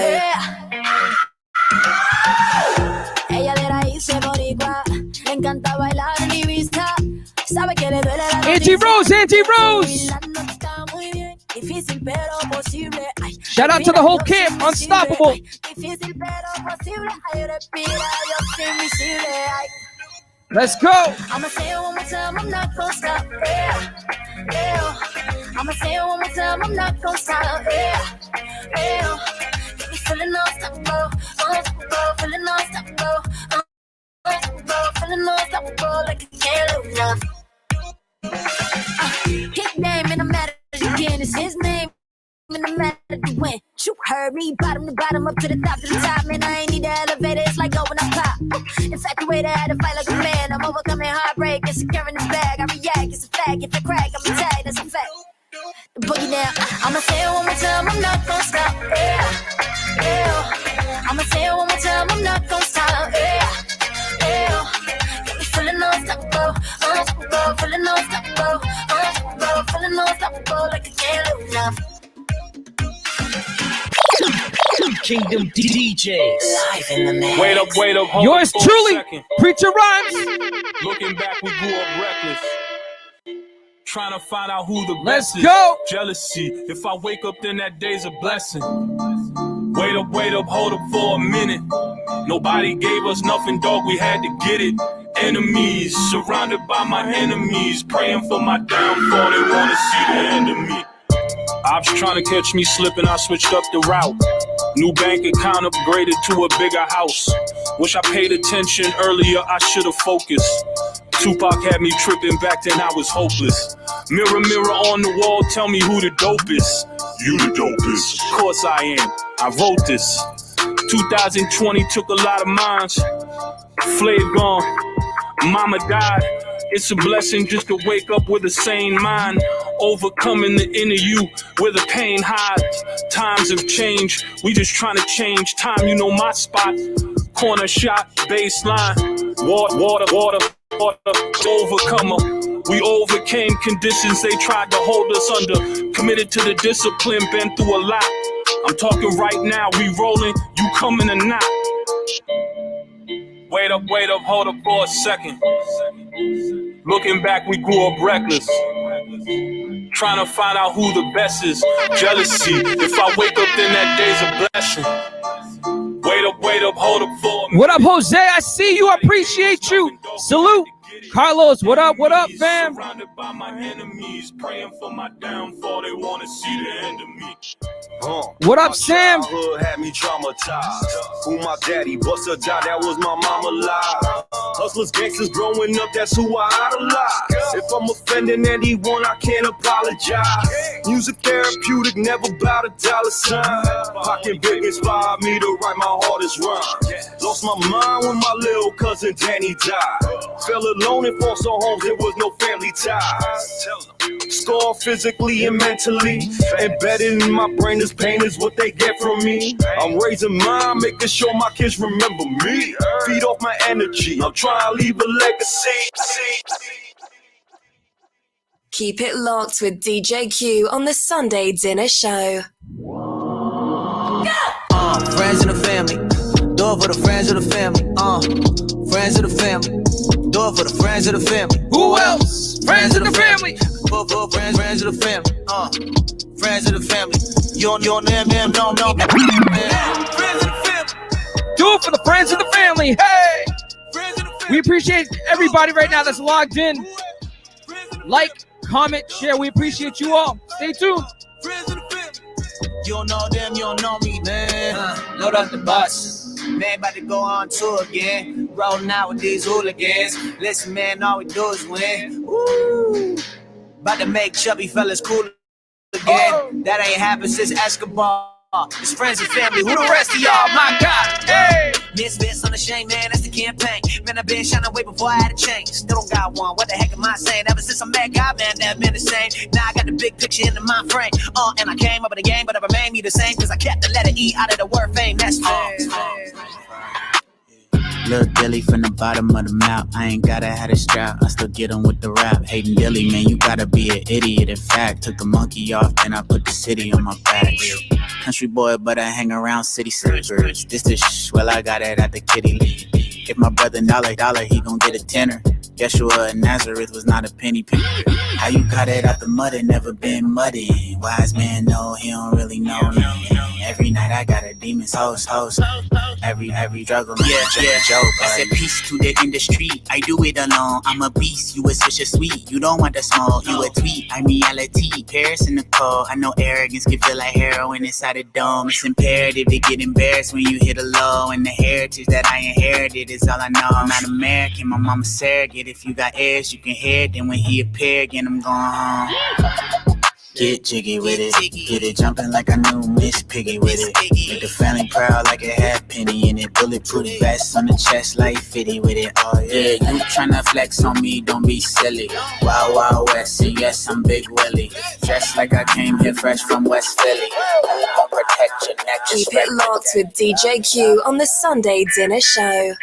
Ella de raíz boricua, le encanta bailar en Ibiza. Sabe que le duele la
Angie Rose.
Difícil pero posible.
Shout out to the whole camp, Unstoppable.
Difícil pero posible. Ay, respira, yo soy invisible.
Let's go.
I'ma say it one more time, I'm not gonna stop. Yeah. I'ma say it one more time, I'm not gonna stop. Yeah. Get me feeling unstoppable, feeling unstoppable, feeling unstoppable, like I can't lose enough. His name in the matter again, it's his name. In the matter to win, you heard me, bottom to bottom, up to the top, man. I ain't need the elevator, it's like going up pop. Infatuated, I had to fight like a man. I'm overcoming heartbreak and securing this bag. I react, it's a fact. If I crack, I'm attacked, that's a fact. The boogie now, I'ma say it one more time, I'm not gonna stop. Yeah. I'ma say it one more time, I'm not gonna stop. Yeah. Get me feeling unstoppable, feeling unstoppable, feeling unstoppable, like I can't lose enough.
Kingdom DJs
Live in the mix.
Wait up. Hold
Yours
up for
truly,
a second.
Preacher Rhymes.
Looking back, we grew up reckless. Trying to find out who the
Let's
best
go.
is. Jealousy. If I wake up, then that day's a blessing. Wait up, hold up for a minute. Nobody gave us nothing, dog. We had to get it. Enemies, surrounded by my enemies. Praying for my downfall. They want to see the end of me. Ops trying to catch me slipping, I switched up the route. New bank account upgraded to a bigger house. Wish I paid attention earlier, I should have focused. Tupac had me tripping back then, I was hopeless. Mirror, mirror on the wall, tell me who the dopest.
You the dopest.
Of course I am. I wrote this. 2020 took a lot of minds. Flav gone. Mama died. It's a blessing just to wake up with a sane mind. Overcoming the inner you where the pain hides. Times have changed. We just trying to change time. You know my spot. Corner shot, baseline. Water. Overcomer. We overcame conditions they tried to hold us under. Committed to the discipline, been through a lot. I'm talking right now, we rolling, you coming or not. Wait up, hold up for a second. Looking back, we grew up reckless. Trying to find out who the best is. Jealousy, if I wake up then that day's a blessing. Wait up, hold up for a minute.
What up, Jose? I see you. I appreciate you. Salute. Carlos, what up, fam?
Surrounded by my enemies, praying for my downfall. They want to see the end of me.
What up, Sam?
Childhood had me traumatized. Who my daddy, Buster died, that was my mama lie. Hustlers, gangsters growing up, that's who I idolize. If I'm offending anyone, I can't apologize. Music therapeutic, never bout a dollar sign. Pocket big inspired me to write my hardest rhyme. Lost my mind when my little cousin Danny died. Fell alone in foster homes, there was no family ties. Scarred physically and mentally. Embedded in my brain, this pain is what they get from me. I'm raising mine, making sure my kids remember me. Feed off my energy, I'm trying to leave a legacy.
Keep it locked with DJ Q on the Sunday Dinner Show.
Friends and the family. Do it for the friends of the family. Friends of the family. Do it for the friends of the family.
Who else? Friends of the family.
Friends of the family. Friends of the family. You don't them, no. Friends of the family.
Do it for the friends of the family. Hey! We appreciate everybody right now that's logged in. Like, comment, share. We appreciate you all. Stay tuned.
You don't know them, you don't know me, man.
Load up the bus.
Man, about to go on tour again. Rolling out with these hooligans. Listen, man, all we do is win. Woo! About to make chubby fellas cool again. That ain't happened since Escobar. It's friends and family. Who the rest of y'all? My God. Hey! Misfits on the shame, man. That's the campaign. Man, I've been shining way before I had a change. Still don't got one. What the heck am I saying? Ever since I met God, man, never been the same. Now I got the big picture in the mind frame. And I came up in the game, but I remained me the same. Cause I kept the letter E out of the word fame. That's fame.
Lil Dilly from the bottom of the map. I ain't gotta have a strap, I still get 'em with the rap. Hating Dilly, man, you gotta be an idiot. In fact, took the monkey off, then I put the city on my back. Country boy, but I hang around city slippers. This the well, I got it at the kitty league. If my brother dollar, he gon' get a tenner. Yeshua of Nazareth was not a penny pincher. How you got it out the mud and never been muddy? Wise man, no, he don't really know me. Every night I got a demon's host. Every struggle, yeah. Joke, I said peace to the industry. I do it alone. I'm a beast. You a swisher sweet. You don't want the small. You a tweet. I'm reality. Paris in the cold. I know arrogance can feel like heroin inside a dome. It's imperative to get embarrassed when you hit a low. And the heritage that I inherited is all I know. I'm not American. My mama's surrogate. If you got heirs, you can hear it. Then when he appear again, I'm going home. Get jiggy with it, get it jumping like I knew Miss Piggy with it. Make the family proud like it had penny in it. Bulletproof vest on the chest like 50 with it. Oh yeah, you tryna flex on me, don't be silly. Wild Wild West, and yes I'm Big Willie. Dressed like I came here fresh from West Philly. I'll protect your neck.
Keep it locked with DJ Q on the Sunday Dinner Show.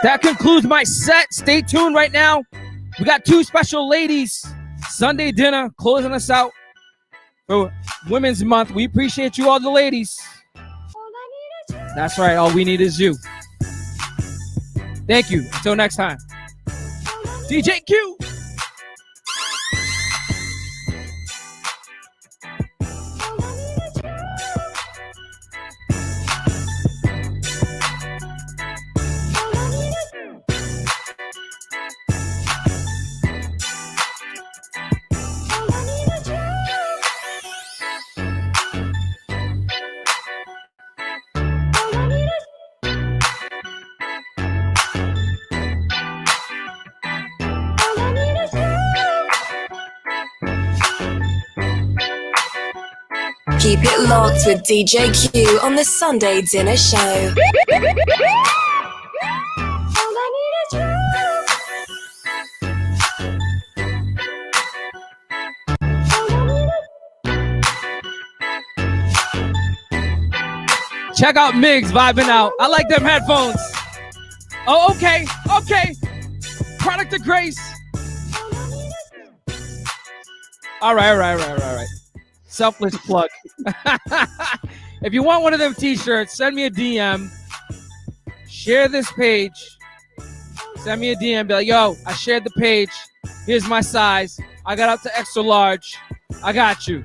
That concludes my set. Stay tuned right now. We got two special ladies. Sunday dinner closing us out for Women's Month. We appreciate you all, the ladies. That's right. All we need is you. Thank you. Until next time. DJ Q.
Keep it locked with DJ Q on the Sunday Dinner Show.
Check out Migs vibing out. I like them headphones. Oh, okay. Product of grace. All right. Selfless plug. If you want one of them t-shirts, send me a DM. Share this page. Send me a DM. Be like, yo, I shared the page. Here's my size. I got up to extra large. I got you.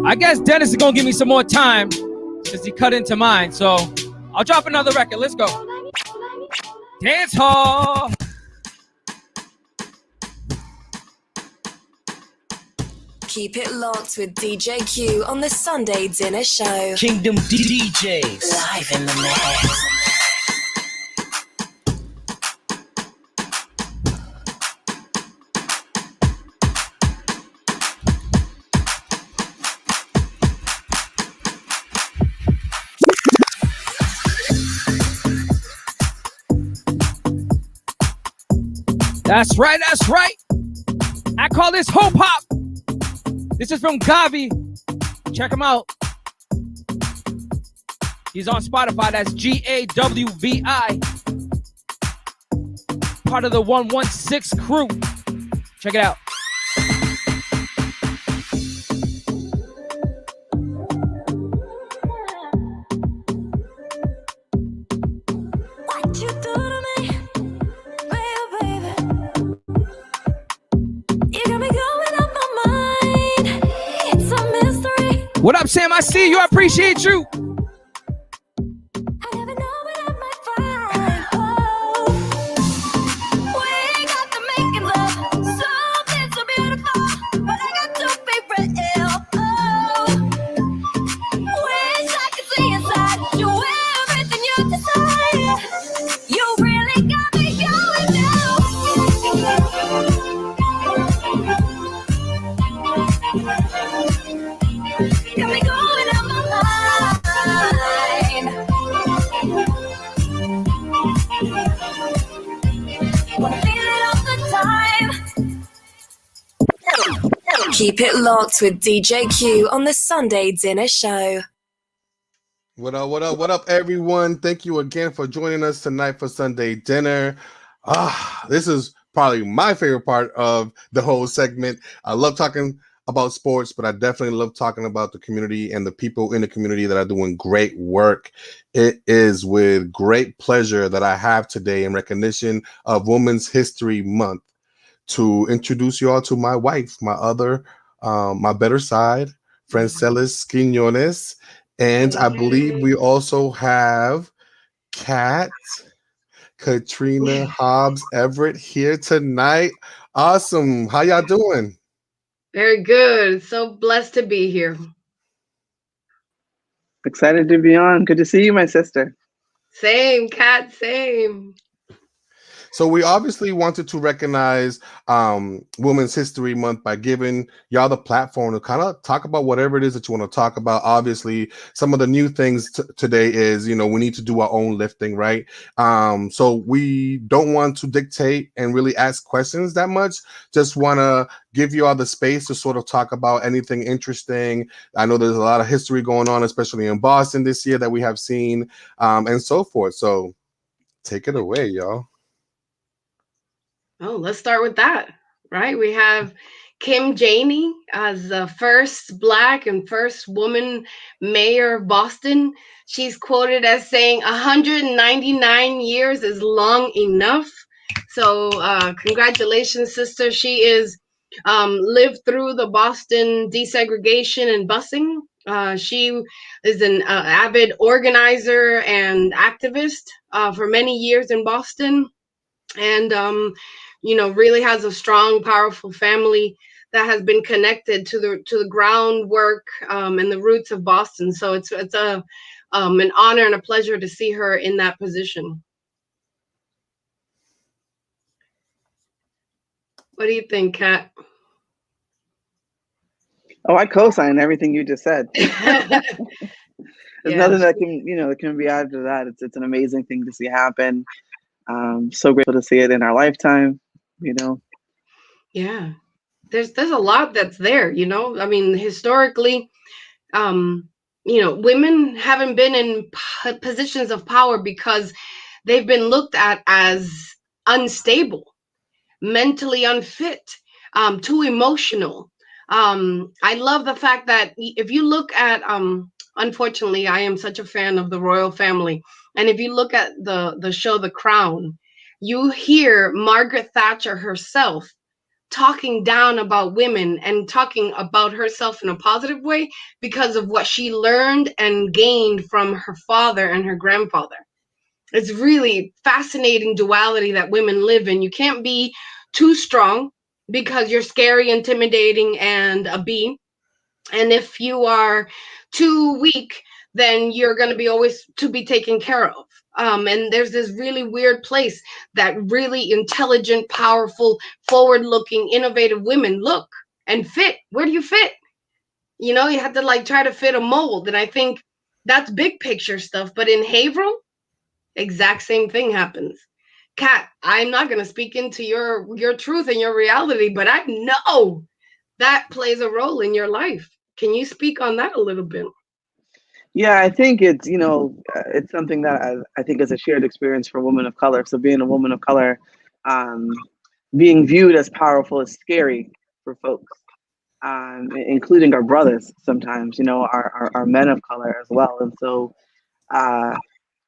I guess Dennis is gonna give me some more time since he cut into mine. So I'll drop another record. Let's go. Dance hall.
Keep it locked with DJ Q on the Sunday Dinner Show.
Kingdom DJs.
Live in the mix.
That's right. I call this Hope Hop. This is from Gavi. Check him out. He's on Spotify. That's GAWVI. Part of the 116 crew. Check it out.
What you do to me, baby? You got me going up my mind. It's a mystery.
What up, Sam? I see you. I appreciate you.
Keep it locked with DJ Q on the Sunday Dinner Show.
What up, everyone? Thank you again for joining us tonight for Sunday Dinner. This is probably my favorite part of the whole segment. I love talking about sports, but I definitely love talking about the community and the people in the community that are doing great work. It is with great pleasure that I have today, in recognition of Women's History Month, to introduce you all to my wife, my better side, Francelis Quiñones. And I believe we also have Katrina Hobbs Everett here tonight. Awesome. How y'all doing?
Very good. So blessed to be here.
Excited to be on. Good to see you, my sister.
Same, Kat, same.
So we obviously wanted to recognize Women's History Month by giving y'all the platform to kind of talk about whatever it is that you want to talk about. Obviously, some of the new things today is, we need to do our own lifting, right? So we don't want to dictate and really ask questions that much. Just want to give you all the space to sort of talk about anything interesting. I know there's a lot of history going on, especially in Boston this year that we have seen, and so forth. So take it away, y'all.
Oh, let's start with that, right? We have Kim Janey as the first Black and first woman mayor of Boston. She's quoted as saying 199 years is long enough. So congratulations, sister. She is lived through the Boston desegregation and busing. She is an avid organizer and activist for many years in Boston, and really has a strong, powerful family that has been connected to the groundwork and the roots of Boston. So it's a an honor and a pleasure to see her in that position. What do you think, Kat?
Oh, I co-sign everything you just said. There's nothing that can, that can be added to that. It's an amazing thing to see happen. So grateful to see it in our lifetime,
Yeah, there's a lot that's there, I mean, historically, women haven't been in positions of power because they've been looked at as unstable, mentally unfit, too emotional. I love the fact that if you look at, unfortunately, I am such a fan of the royal family. And if you look at the show The Crown, you hear Margaret Thatcher herself talking down about women and talking about herself in a positive way because of what she learned and gained from her father and her grandfather. It's really fascinating duality that women live in. You can't be too strong because you're scary, intimidating, and a bee. And if you are too weak, then you're going to be always to be taken care of. And there's this really weird place that really intelligent, powerful, forward-looking, innovative women look and fit. Where do you fit? You have to try to fit a mold. And I think that's big picture stuff. But in Haverhill, exact same thing happens. Kat, I'm not going to speak into your truth and your reality, but I know that plays a role in your life. Can you speak on that a little bit?
Yeah, I think it's, it's something that I think is a shared experience for women of color. So being a woman of color, being viewed as powerful is scary for folks, including our brothers sometimes, our men of color as well. And so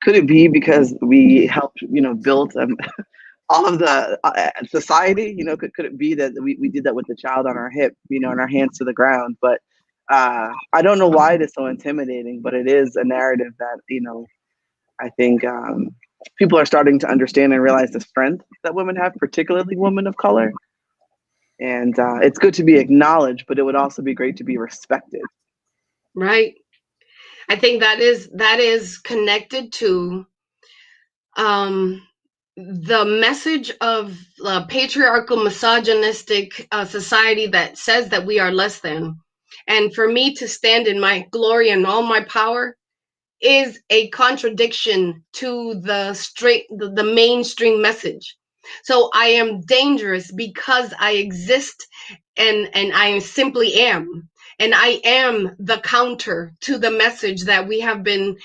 could it be because we helped, build all of the society, could it be that we did that with the child on our hip, and our hands to the ground? But I don't know why it is so intimidating, but it is a narrative that, I think people are starting to understand and realize the strength that women have, particularly women of color. And it's good to be acknowledged, but it would also be great to be respected.
Right. I think that is connected to the message of patriarchal, misogynistic society that says that we are less than. And for me to stand in my glory and all my power is a contradiction to the mainstream message. So I am dangerous because I exist and I simply am. And I am the counter to the message that we have been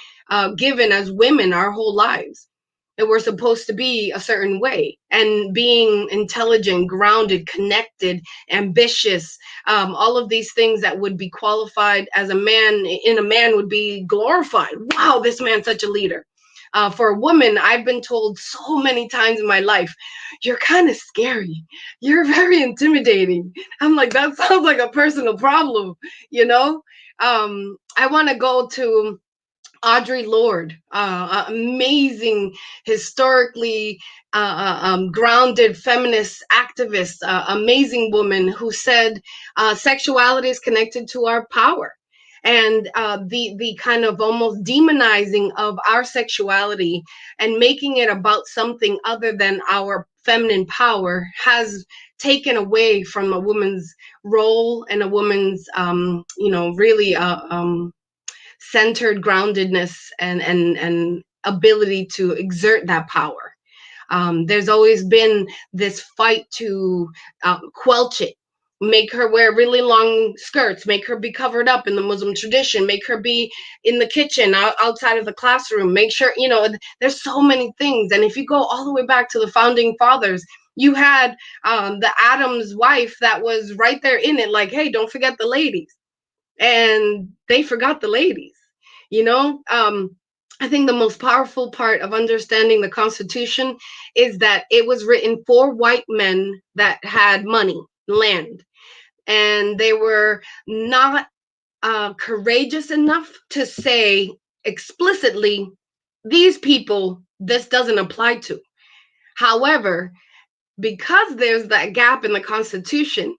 given as women our whole lives. And we're supposed to be a certain way, and being intelligent, grounded, connected, ambitious, all of these things that would be qualified as a man would be glorified. Wow, this man's such a leader. For a woman, I've been told so many times in my life, you're kind of scary. You're very intimidating. I'm like, that sounds like a personal problem, I want to go to Audre Lorde, amazing, historically grounded feminist activist, amazing woman who said sexuality is connected to our power. And the kind of almost demonizing of our sexuality and making it about something other than our feminine power has taken away from a woman's role and a woman's, really centered groundedness and ability to exert that power. There's always been this fight to quelch it, make her wear really long skirts, make her be covered up in the Muslim tradition, make her be in the kitchen, outside of the classroom, make sure, there's so many things. And if you go all the way back to the founding fathers, You had the Adams wife that was right there in it, like, hey, don't forget the ladies. And they forgot the ladies, you know? I think the most powerful part of understanding the Constitution is that it was written for white men that had money, land, and they were not courageous enough to say explicitly, these people, this doesn't apply to. However, because there's that gap in the Constitution,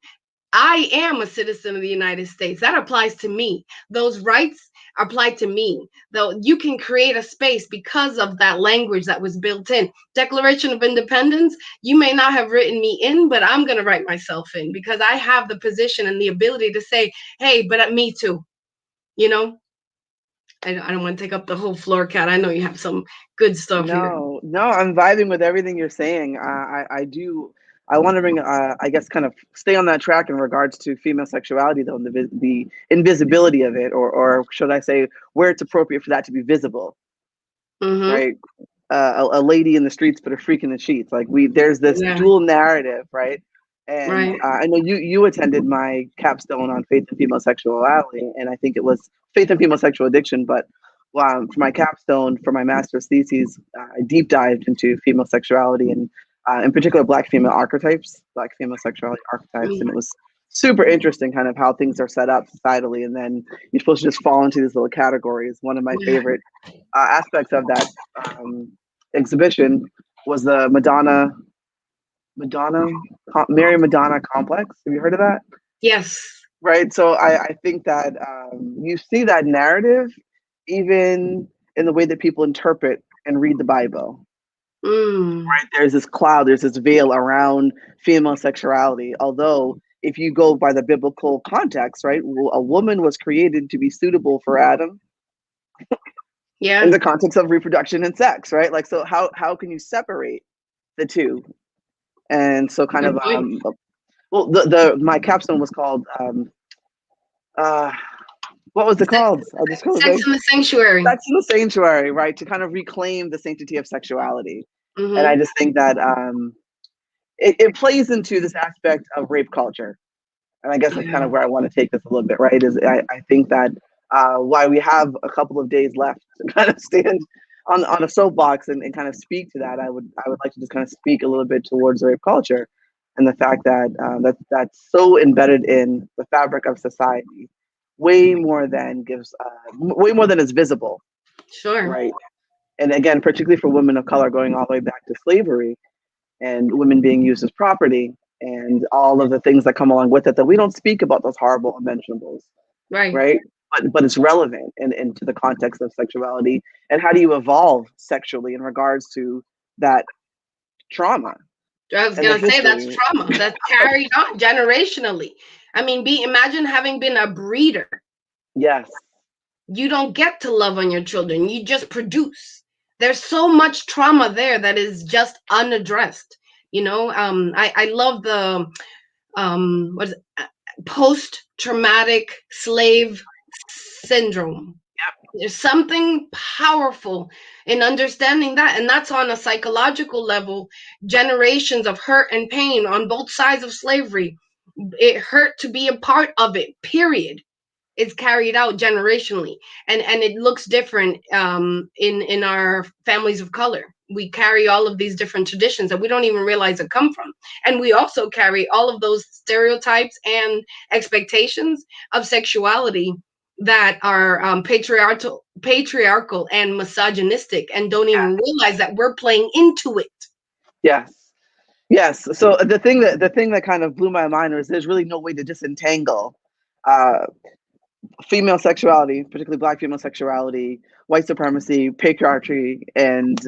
I am a citizen of the United States. That applies to me. Those rights apply to me. Though you can create a space because of that language that was built in. Declaration of Independence, you may not have written me in, but I'm going to write myself in because I have the position and the ability to say, hey, but me too. You know? I don't want to take up the whole floor, Kat. I know you have some good stuff here.
No, I'm vibing with everything you're saying. I want to bring, I guess, kind of stay on that track in regards to female sexuality, though, and the invisibility of it, or should I say, where it's appropriate for that to be visible, right? A lady in the streets, but a freak in the sheets. Like there's this dual narrative, right? And I know you attended my capstone on faith and female sexuality, and I think it was faith and female sexual addiction. But for my capstone, for my master's thesis, I deep dived into female sexuality and in particular Black female archetypes, Black female sexuality archetypes, and it was super interesting, kind of how things are set up societally, and then you're supposed to just fall into these little categories. One of my favorite aspects of that exhibition was the Mary Madonna complex. Have you heard of that?
Yes.
Right. So I think that you see that narrative even in the way that people interpret and read the Bible. Right. There's this cloud, there's this veil around female sexuality. Although if you go by the biblical context, right, a woman was created to be suitable for Adam.
Yeah.
In the context of reproduction and sex, right? Like, so how can you separate the two? And so kind of my capstone was called what was it called?
Sex in the Sanctuary.
Sex in the Sanctuary, right? To kind of reclaim the sanctity of sexuality. And I just think that it plays into this aspect of rape culture. And I guess that's kind of where I want to take this a little bit, right? Is I think that while we have a couple of days left to kind of stand on a soapbox and kind of speak to that, I would like to just kind of speak a little bit towards rape culture and the fact that that's so embedded in the fabric of society, way more than is visible.
Sure.
Right. And again, particularly for women of color, going all the way back to slavery and women being used as property and all of the things that come along with it, that we don't speak about those horrible unmentionables.
Right.
Right. But it's relevant into the context of sexuality and how do you evolve sexually in regards to that trauma.
I was gonna say that's trauma that's carried on generationally. I mean, imagine having been a breeder.
Yes.
You don't get to love on your children. You just produce. There's so much trauma there that is just unaddressed. You know, I love the post-traumatic slave syndrome. There's something powerful in understanding that, and that's on a psychological level. Generations of hurt and pain on both sides of slavery. It hurt to be a part of it, period. It's carried out generationally, and it looks different in our families of color. We carry all of these different traditions that we don't even realize it come from, and we also carry all of those stereotypes and expectations of sexuality that are patriarchal and misogynistic, and don't even realize that we're playing into it.
Yes. So the thing that kind of blew my mind was there's really no way to disentangle female sexuality, particularly Black female sexuality, white supremacy, patriarchy, and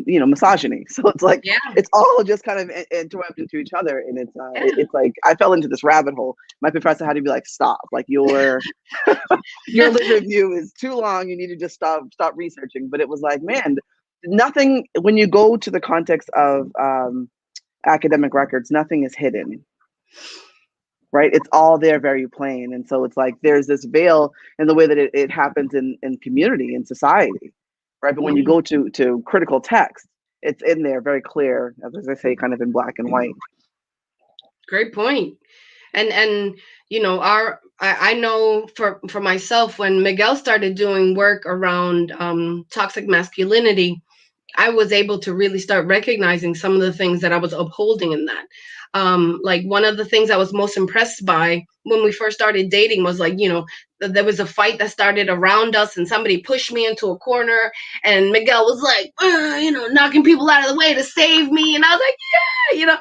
misogyny. So it's like it's all just kind of interweaved into each other, and it's like I fell into this rabbit hole. My professor had to be like, "Stop! Like your lit review is too long. You need to just stop researching." But it was like, man, nothing. When you go to the context of academic records, nothing is hidden. Right, it's all there, very plain, and so it's like there's this veil in the way that it happens in community, in society, right? But when you go to critical text, it's in there, very clear, as I say, kind of in black and white.
Great point. And you know, I know for myself, when Miguel started doing work around toxic masculinity, I was able to really start recognizing some of the things that I was upholding in that. Like one of the things I was most impressed by when we first started dating was, like, you know, there was a fight that started around us and somebody pushed me into a corner and Miguel was like, you know, knocking people out of the way to save me. And I was like, yeah, you know,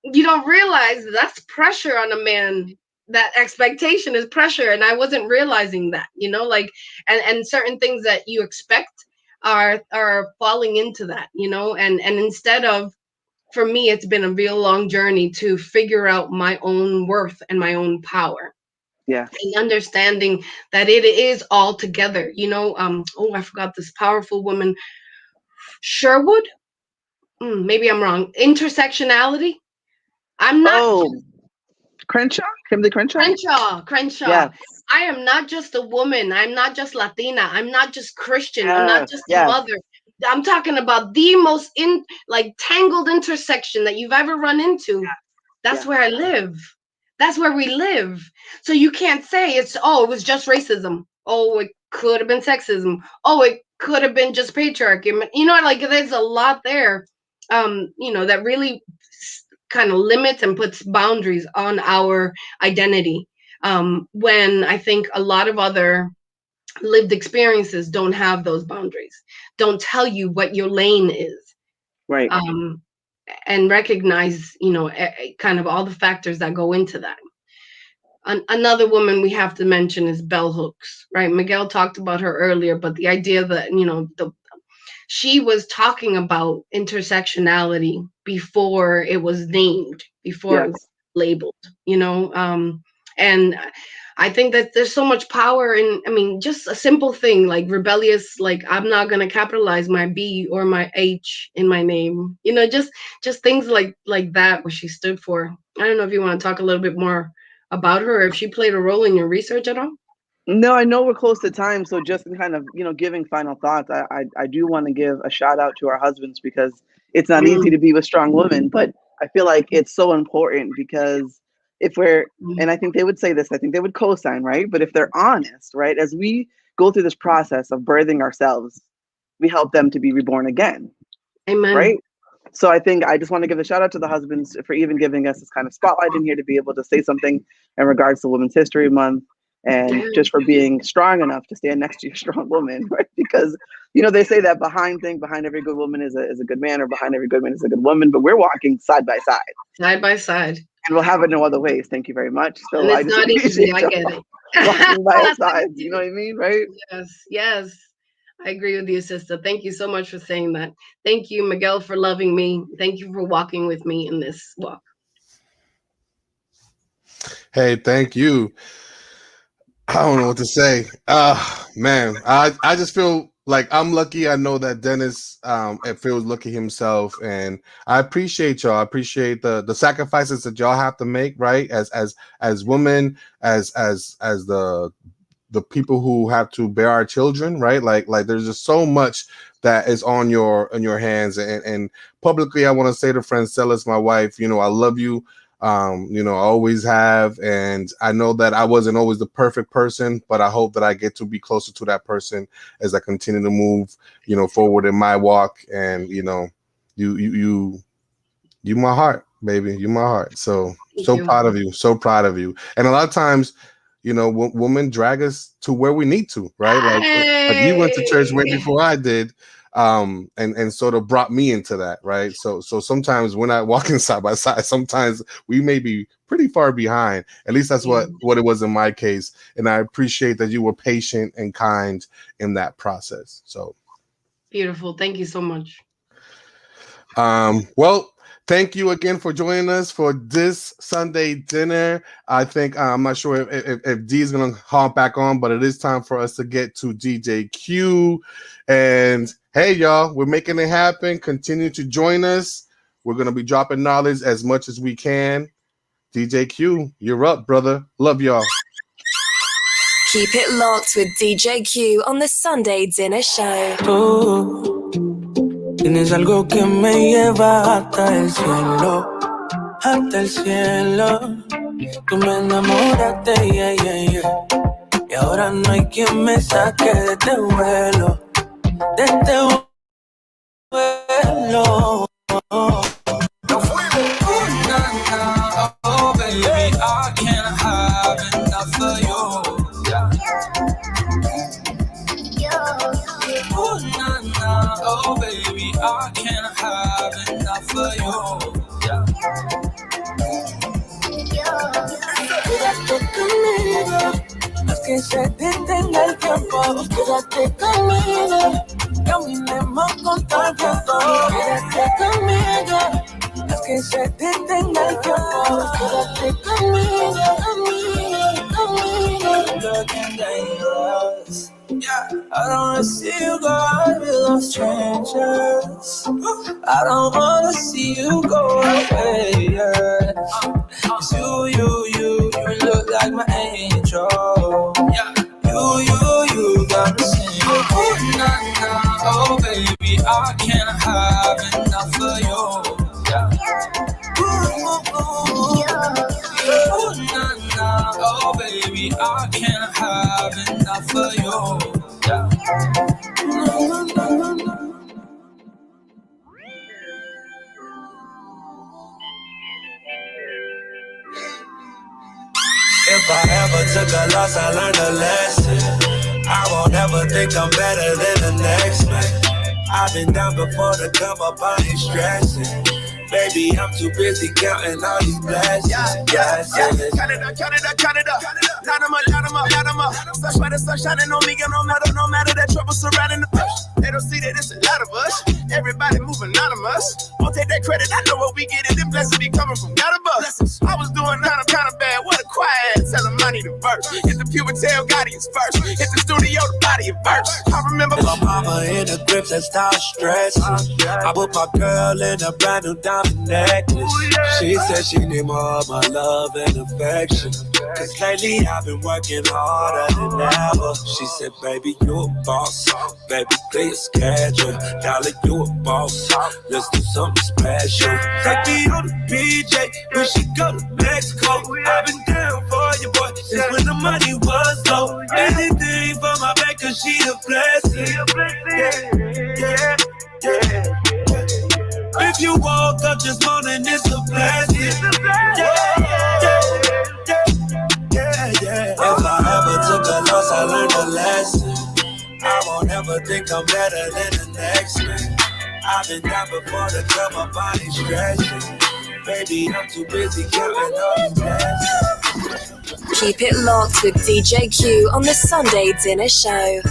you don't realize that's pressure on a man. That expectation is pressure. And I wasn't realizing that, you know, like, and certain things that you expect are falling into that, you know, and instead of, for me, it's been a real long journey to figure out my own worth and my own power.
Yeah.
And understanding that it is all together, you know. Oh, I forgot this powerful woman, Sherwood. Maybe I'm wrong. Intersectionality. I'm not.
Oh, Crenshaw? Kimberly Crenshaw?
Crenshaw.
Yes.
I am not just a woman. I'm not just Latina. I'm not just Christian. I'm not just a mother. I'm talking about the most tangled intersection that you've ever run into. That's where I live. That's where we live. So you can't say it was just racism. Oh, it could have been sexism. Oh, it could have been just patriarchy. You know, like, there's a lot there, you know, that really kind of limits and puts boundaries on our identity. When I think a lot of other lived experiences don't have those boundaries, don't tell you what your lane is,
right?
And recognize, you know, kind of all the factors that go into that. Another woman we have to mention is Bell Hooks, right? Miguel talked about her earlier, but the idea that, you know, she was talking about intersectionality before it was named, before it was labeled, you know, and I think that there's so much power in, I mean, just a simple thing like rebellious, like, I'm not going to capitalize my B or my H in my name, you know, just things like that, what she stood for. I don't know if you want to talk a little bit more about her, or if she played a role in your research at all.
No, I know we're close to time, so just in kind of, you know, giving final thoughts, I do want to give a shout out to our husbands, because it's not easy to be with strong women, but I feel like it's so important, because if we're, and I think they would say this, I think they would co-sign, right? But if they're honest, right, as we go through this process of birthing ourselves, we help them to be reborn again.
Amen.
Right? So I think I just want to give a shout out to the husbands for even giving us this kind of spotlight in here to be able to say something in regards to Women's History Month, and just for being strong enough to stand next to your strong woman, right? Because, you know, they say that behind every good woman is a good man, or behind every good man is a good woman, but we're walking side by side.
Side by side.
And we'll have it no other ways. Thank you very much. So
and it's not easy, I get it.
Walking by our sides, you know what I mean, right?
Yes. I agree with you, sister. Thank you so much for saying that. Thank you, Miguel, for loving me. Thank you for walking with me in this walk.
Hey, thank you. I don't know what to say. Man, I just feel like I'm lucky. I know that Dennis feels lucky himself, and I appreciate y'all. I appreciate the sacrifices that y'all have to make, right? As women, as the people who have to bear our children, right? Like there's just so much that is on your hands. And publicly, I want to say to Francelis, my wife, you know, I love you. You know, I always have, and I know that I wasn't always the perfect person, but I hope that I get to be closer to that person as I continue to move, you know, forward in my walk. And you know, you my heart, baby, you my heart. So proud of you, so proud of you. And a lot of times, you know, women drag us to where we need to, right? Like you went to church way before I did. And sort of brought me into that, right? So sometimes we're not walking side by side. Sometimes we may be pretty far behind. At least that's what it was in my case. And I appreciate that you were patient and kind in that process. So
beautiful. Thank you so much.
Well, thank you again for joining us for this Sunday dinner. I think I'm not sure if D is gonna hop back on, but it is time for us to get to DJ Q. And hey, y'all, we're making it happen. Continue to join us. We're gonna be dropping knowledge as much as we can. DJ Q, you're up, brother. Love y'all.
Keep it locked with DJ Q on the Sunday Dinner Show.
Ooh. Tienes algo que me lleva hasta el cielo, hasta el cielo. Tú me enamoraste, yeah, yeah, yeah. Y ahora no hay quien me saque de este vuelo, de este vuelo. Oh baby, I can't have enough of you. Oh na na, oh baby, I can't have enough of you. Quédate conmigo, haz que se detenga el tiempo. Quédate conmigo, caminemos contra el viento. Quédate conmigo, haz que se detenga el tiempo. Quédate conmigo, conmigo. Looking dangerous. Yeah, I don't wanna see you go out with those strangers. I don't wanna see you go away. Yeah. It's you look like my angel. Yeah. You got me singing. Oh, na, na, oh baby, I can't have enough of you. Yeah. Oh, na, na, oh baby, I can't have enough of you. Yeah. If I ever took a loss, I learned a lesson. I won't ever think I'm better than the next man. I've been down before to come up, I ain't stressing. Baby, I'm too busy counting all these blessings. Yeah. Count it up. Light 'em up. Sun shining on me, no matter that trouble surrounding us. They don't see that it's a lot of us. Everybody moving anonymous. Won't take that credit, I know what we get. Them blessings be coming from God above. I was doing kinda bad. What a quiet, tell him I need a verse. Hit the Pubertail Guardians first. Hit the studio to body a verse. I remember my mama in the grip that start stressing. I put my girl in a brand new diamond necklace. She said she need more of my love and affection. Cause lately I've been working harder than ever. She said, baby, you a boss. Baby, clear your schedule. Darling, you a boss. Let's do something special. Take me on the PJ. We should go to Mexico. I've been down for you, boy, since when the money was low. Anything for my back, cause she a blessing. Yeah. If you woke up this morning, it's a blessing. Yeah. If I ever took a loss, I learned a lesson. I won't ever think I'm better than the next man. I've been down before to cut my body stretching. Baby, I'm too busy counting all these blessings.
Keep it locked with DJ Q on the Sunday Dinner Show.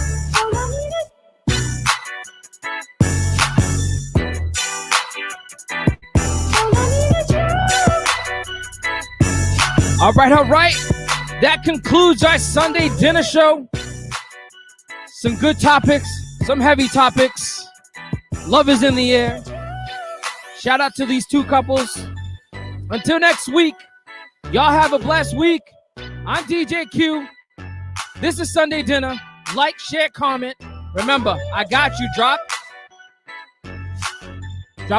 All right. That concludes our Sunday Dinner Show. Some good topics, some heavy topics. Love is in the air. Shout out to these two couples. Until next week, y'all have a blessed week. I'm DJ Q. This is Sunday Dinner. Like, share, comment. Remember, I got you. Drop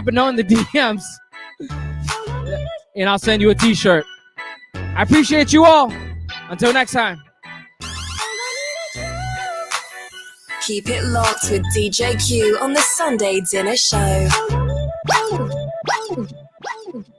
a note in the DMs. And I'll send you a t-shirt. I appreciate you all. Until next time.
Keep it locked with DJ Q on the Sunday Dinner Show.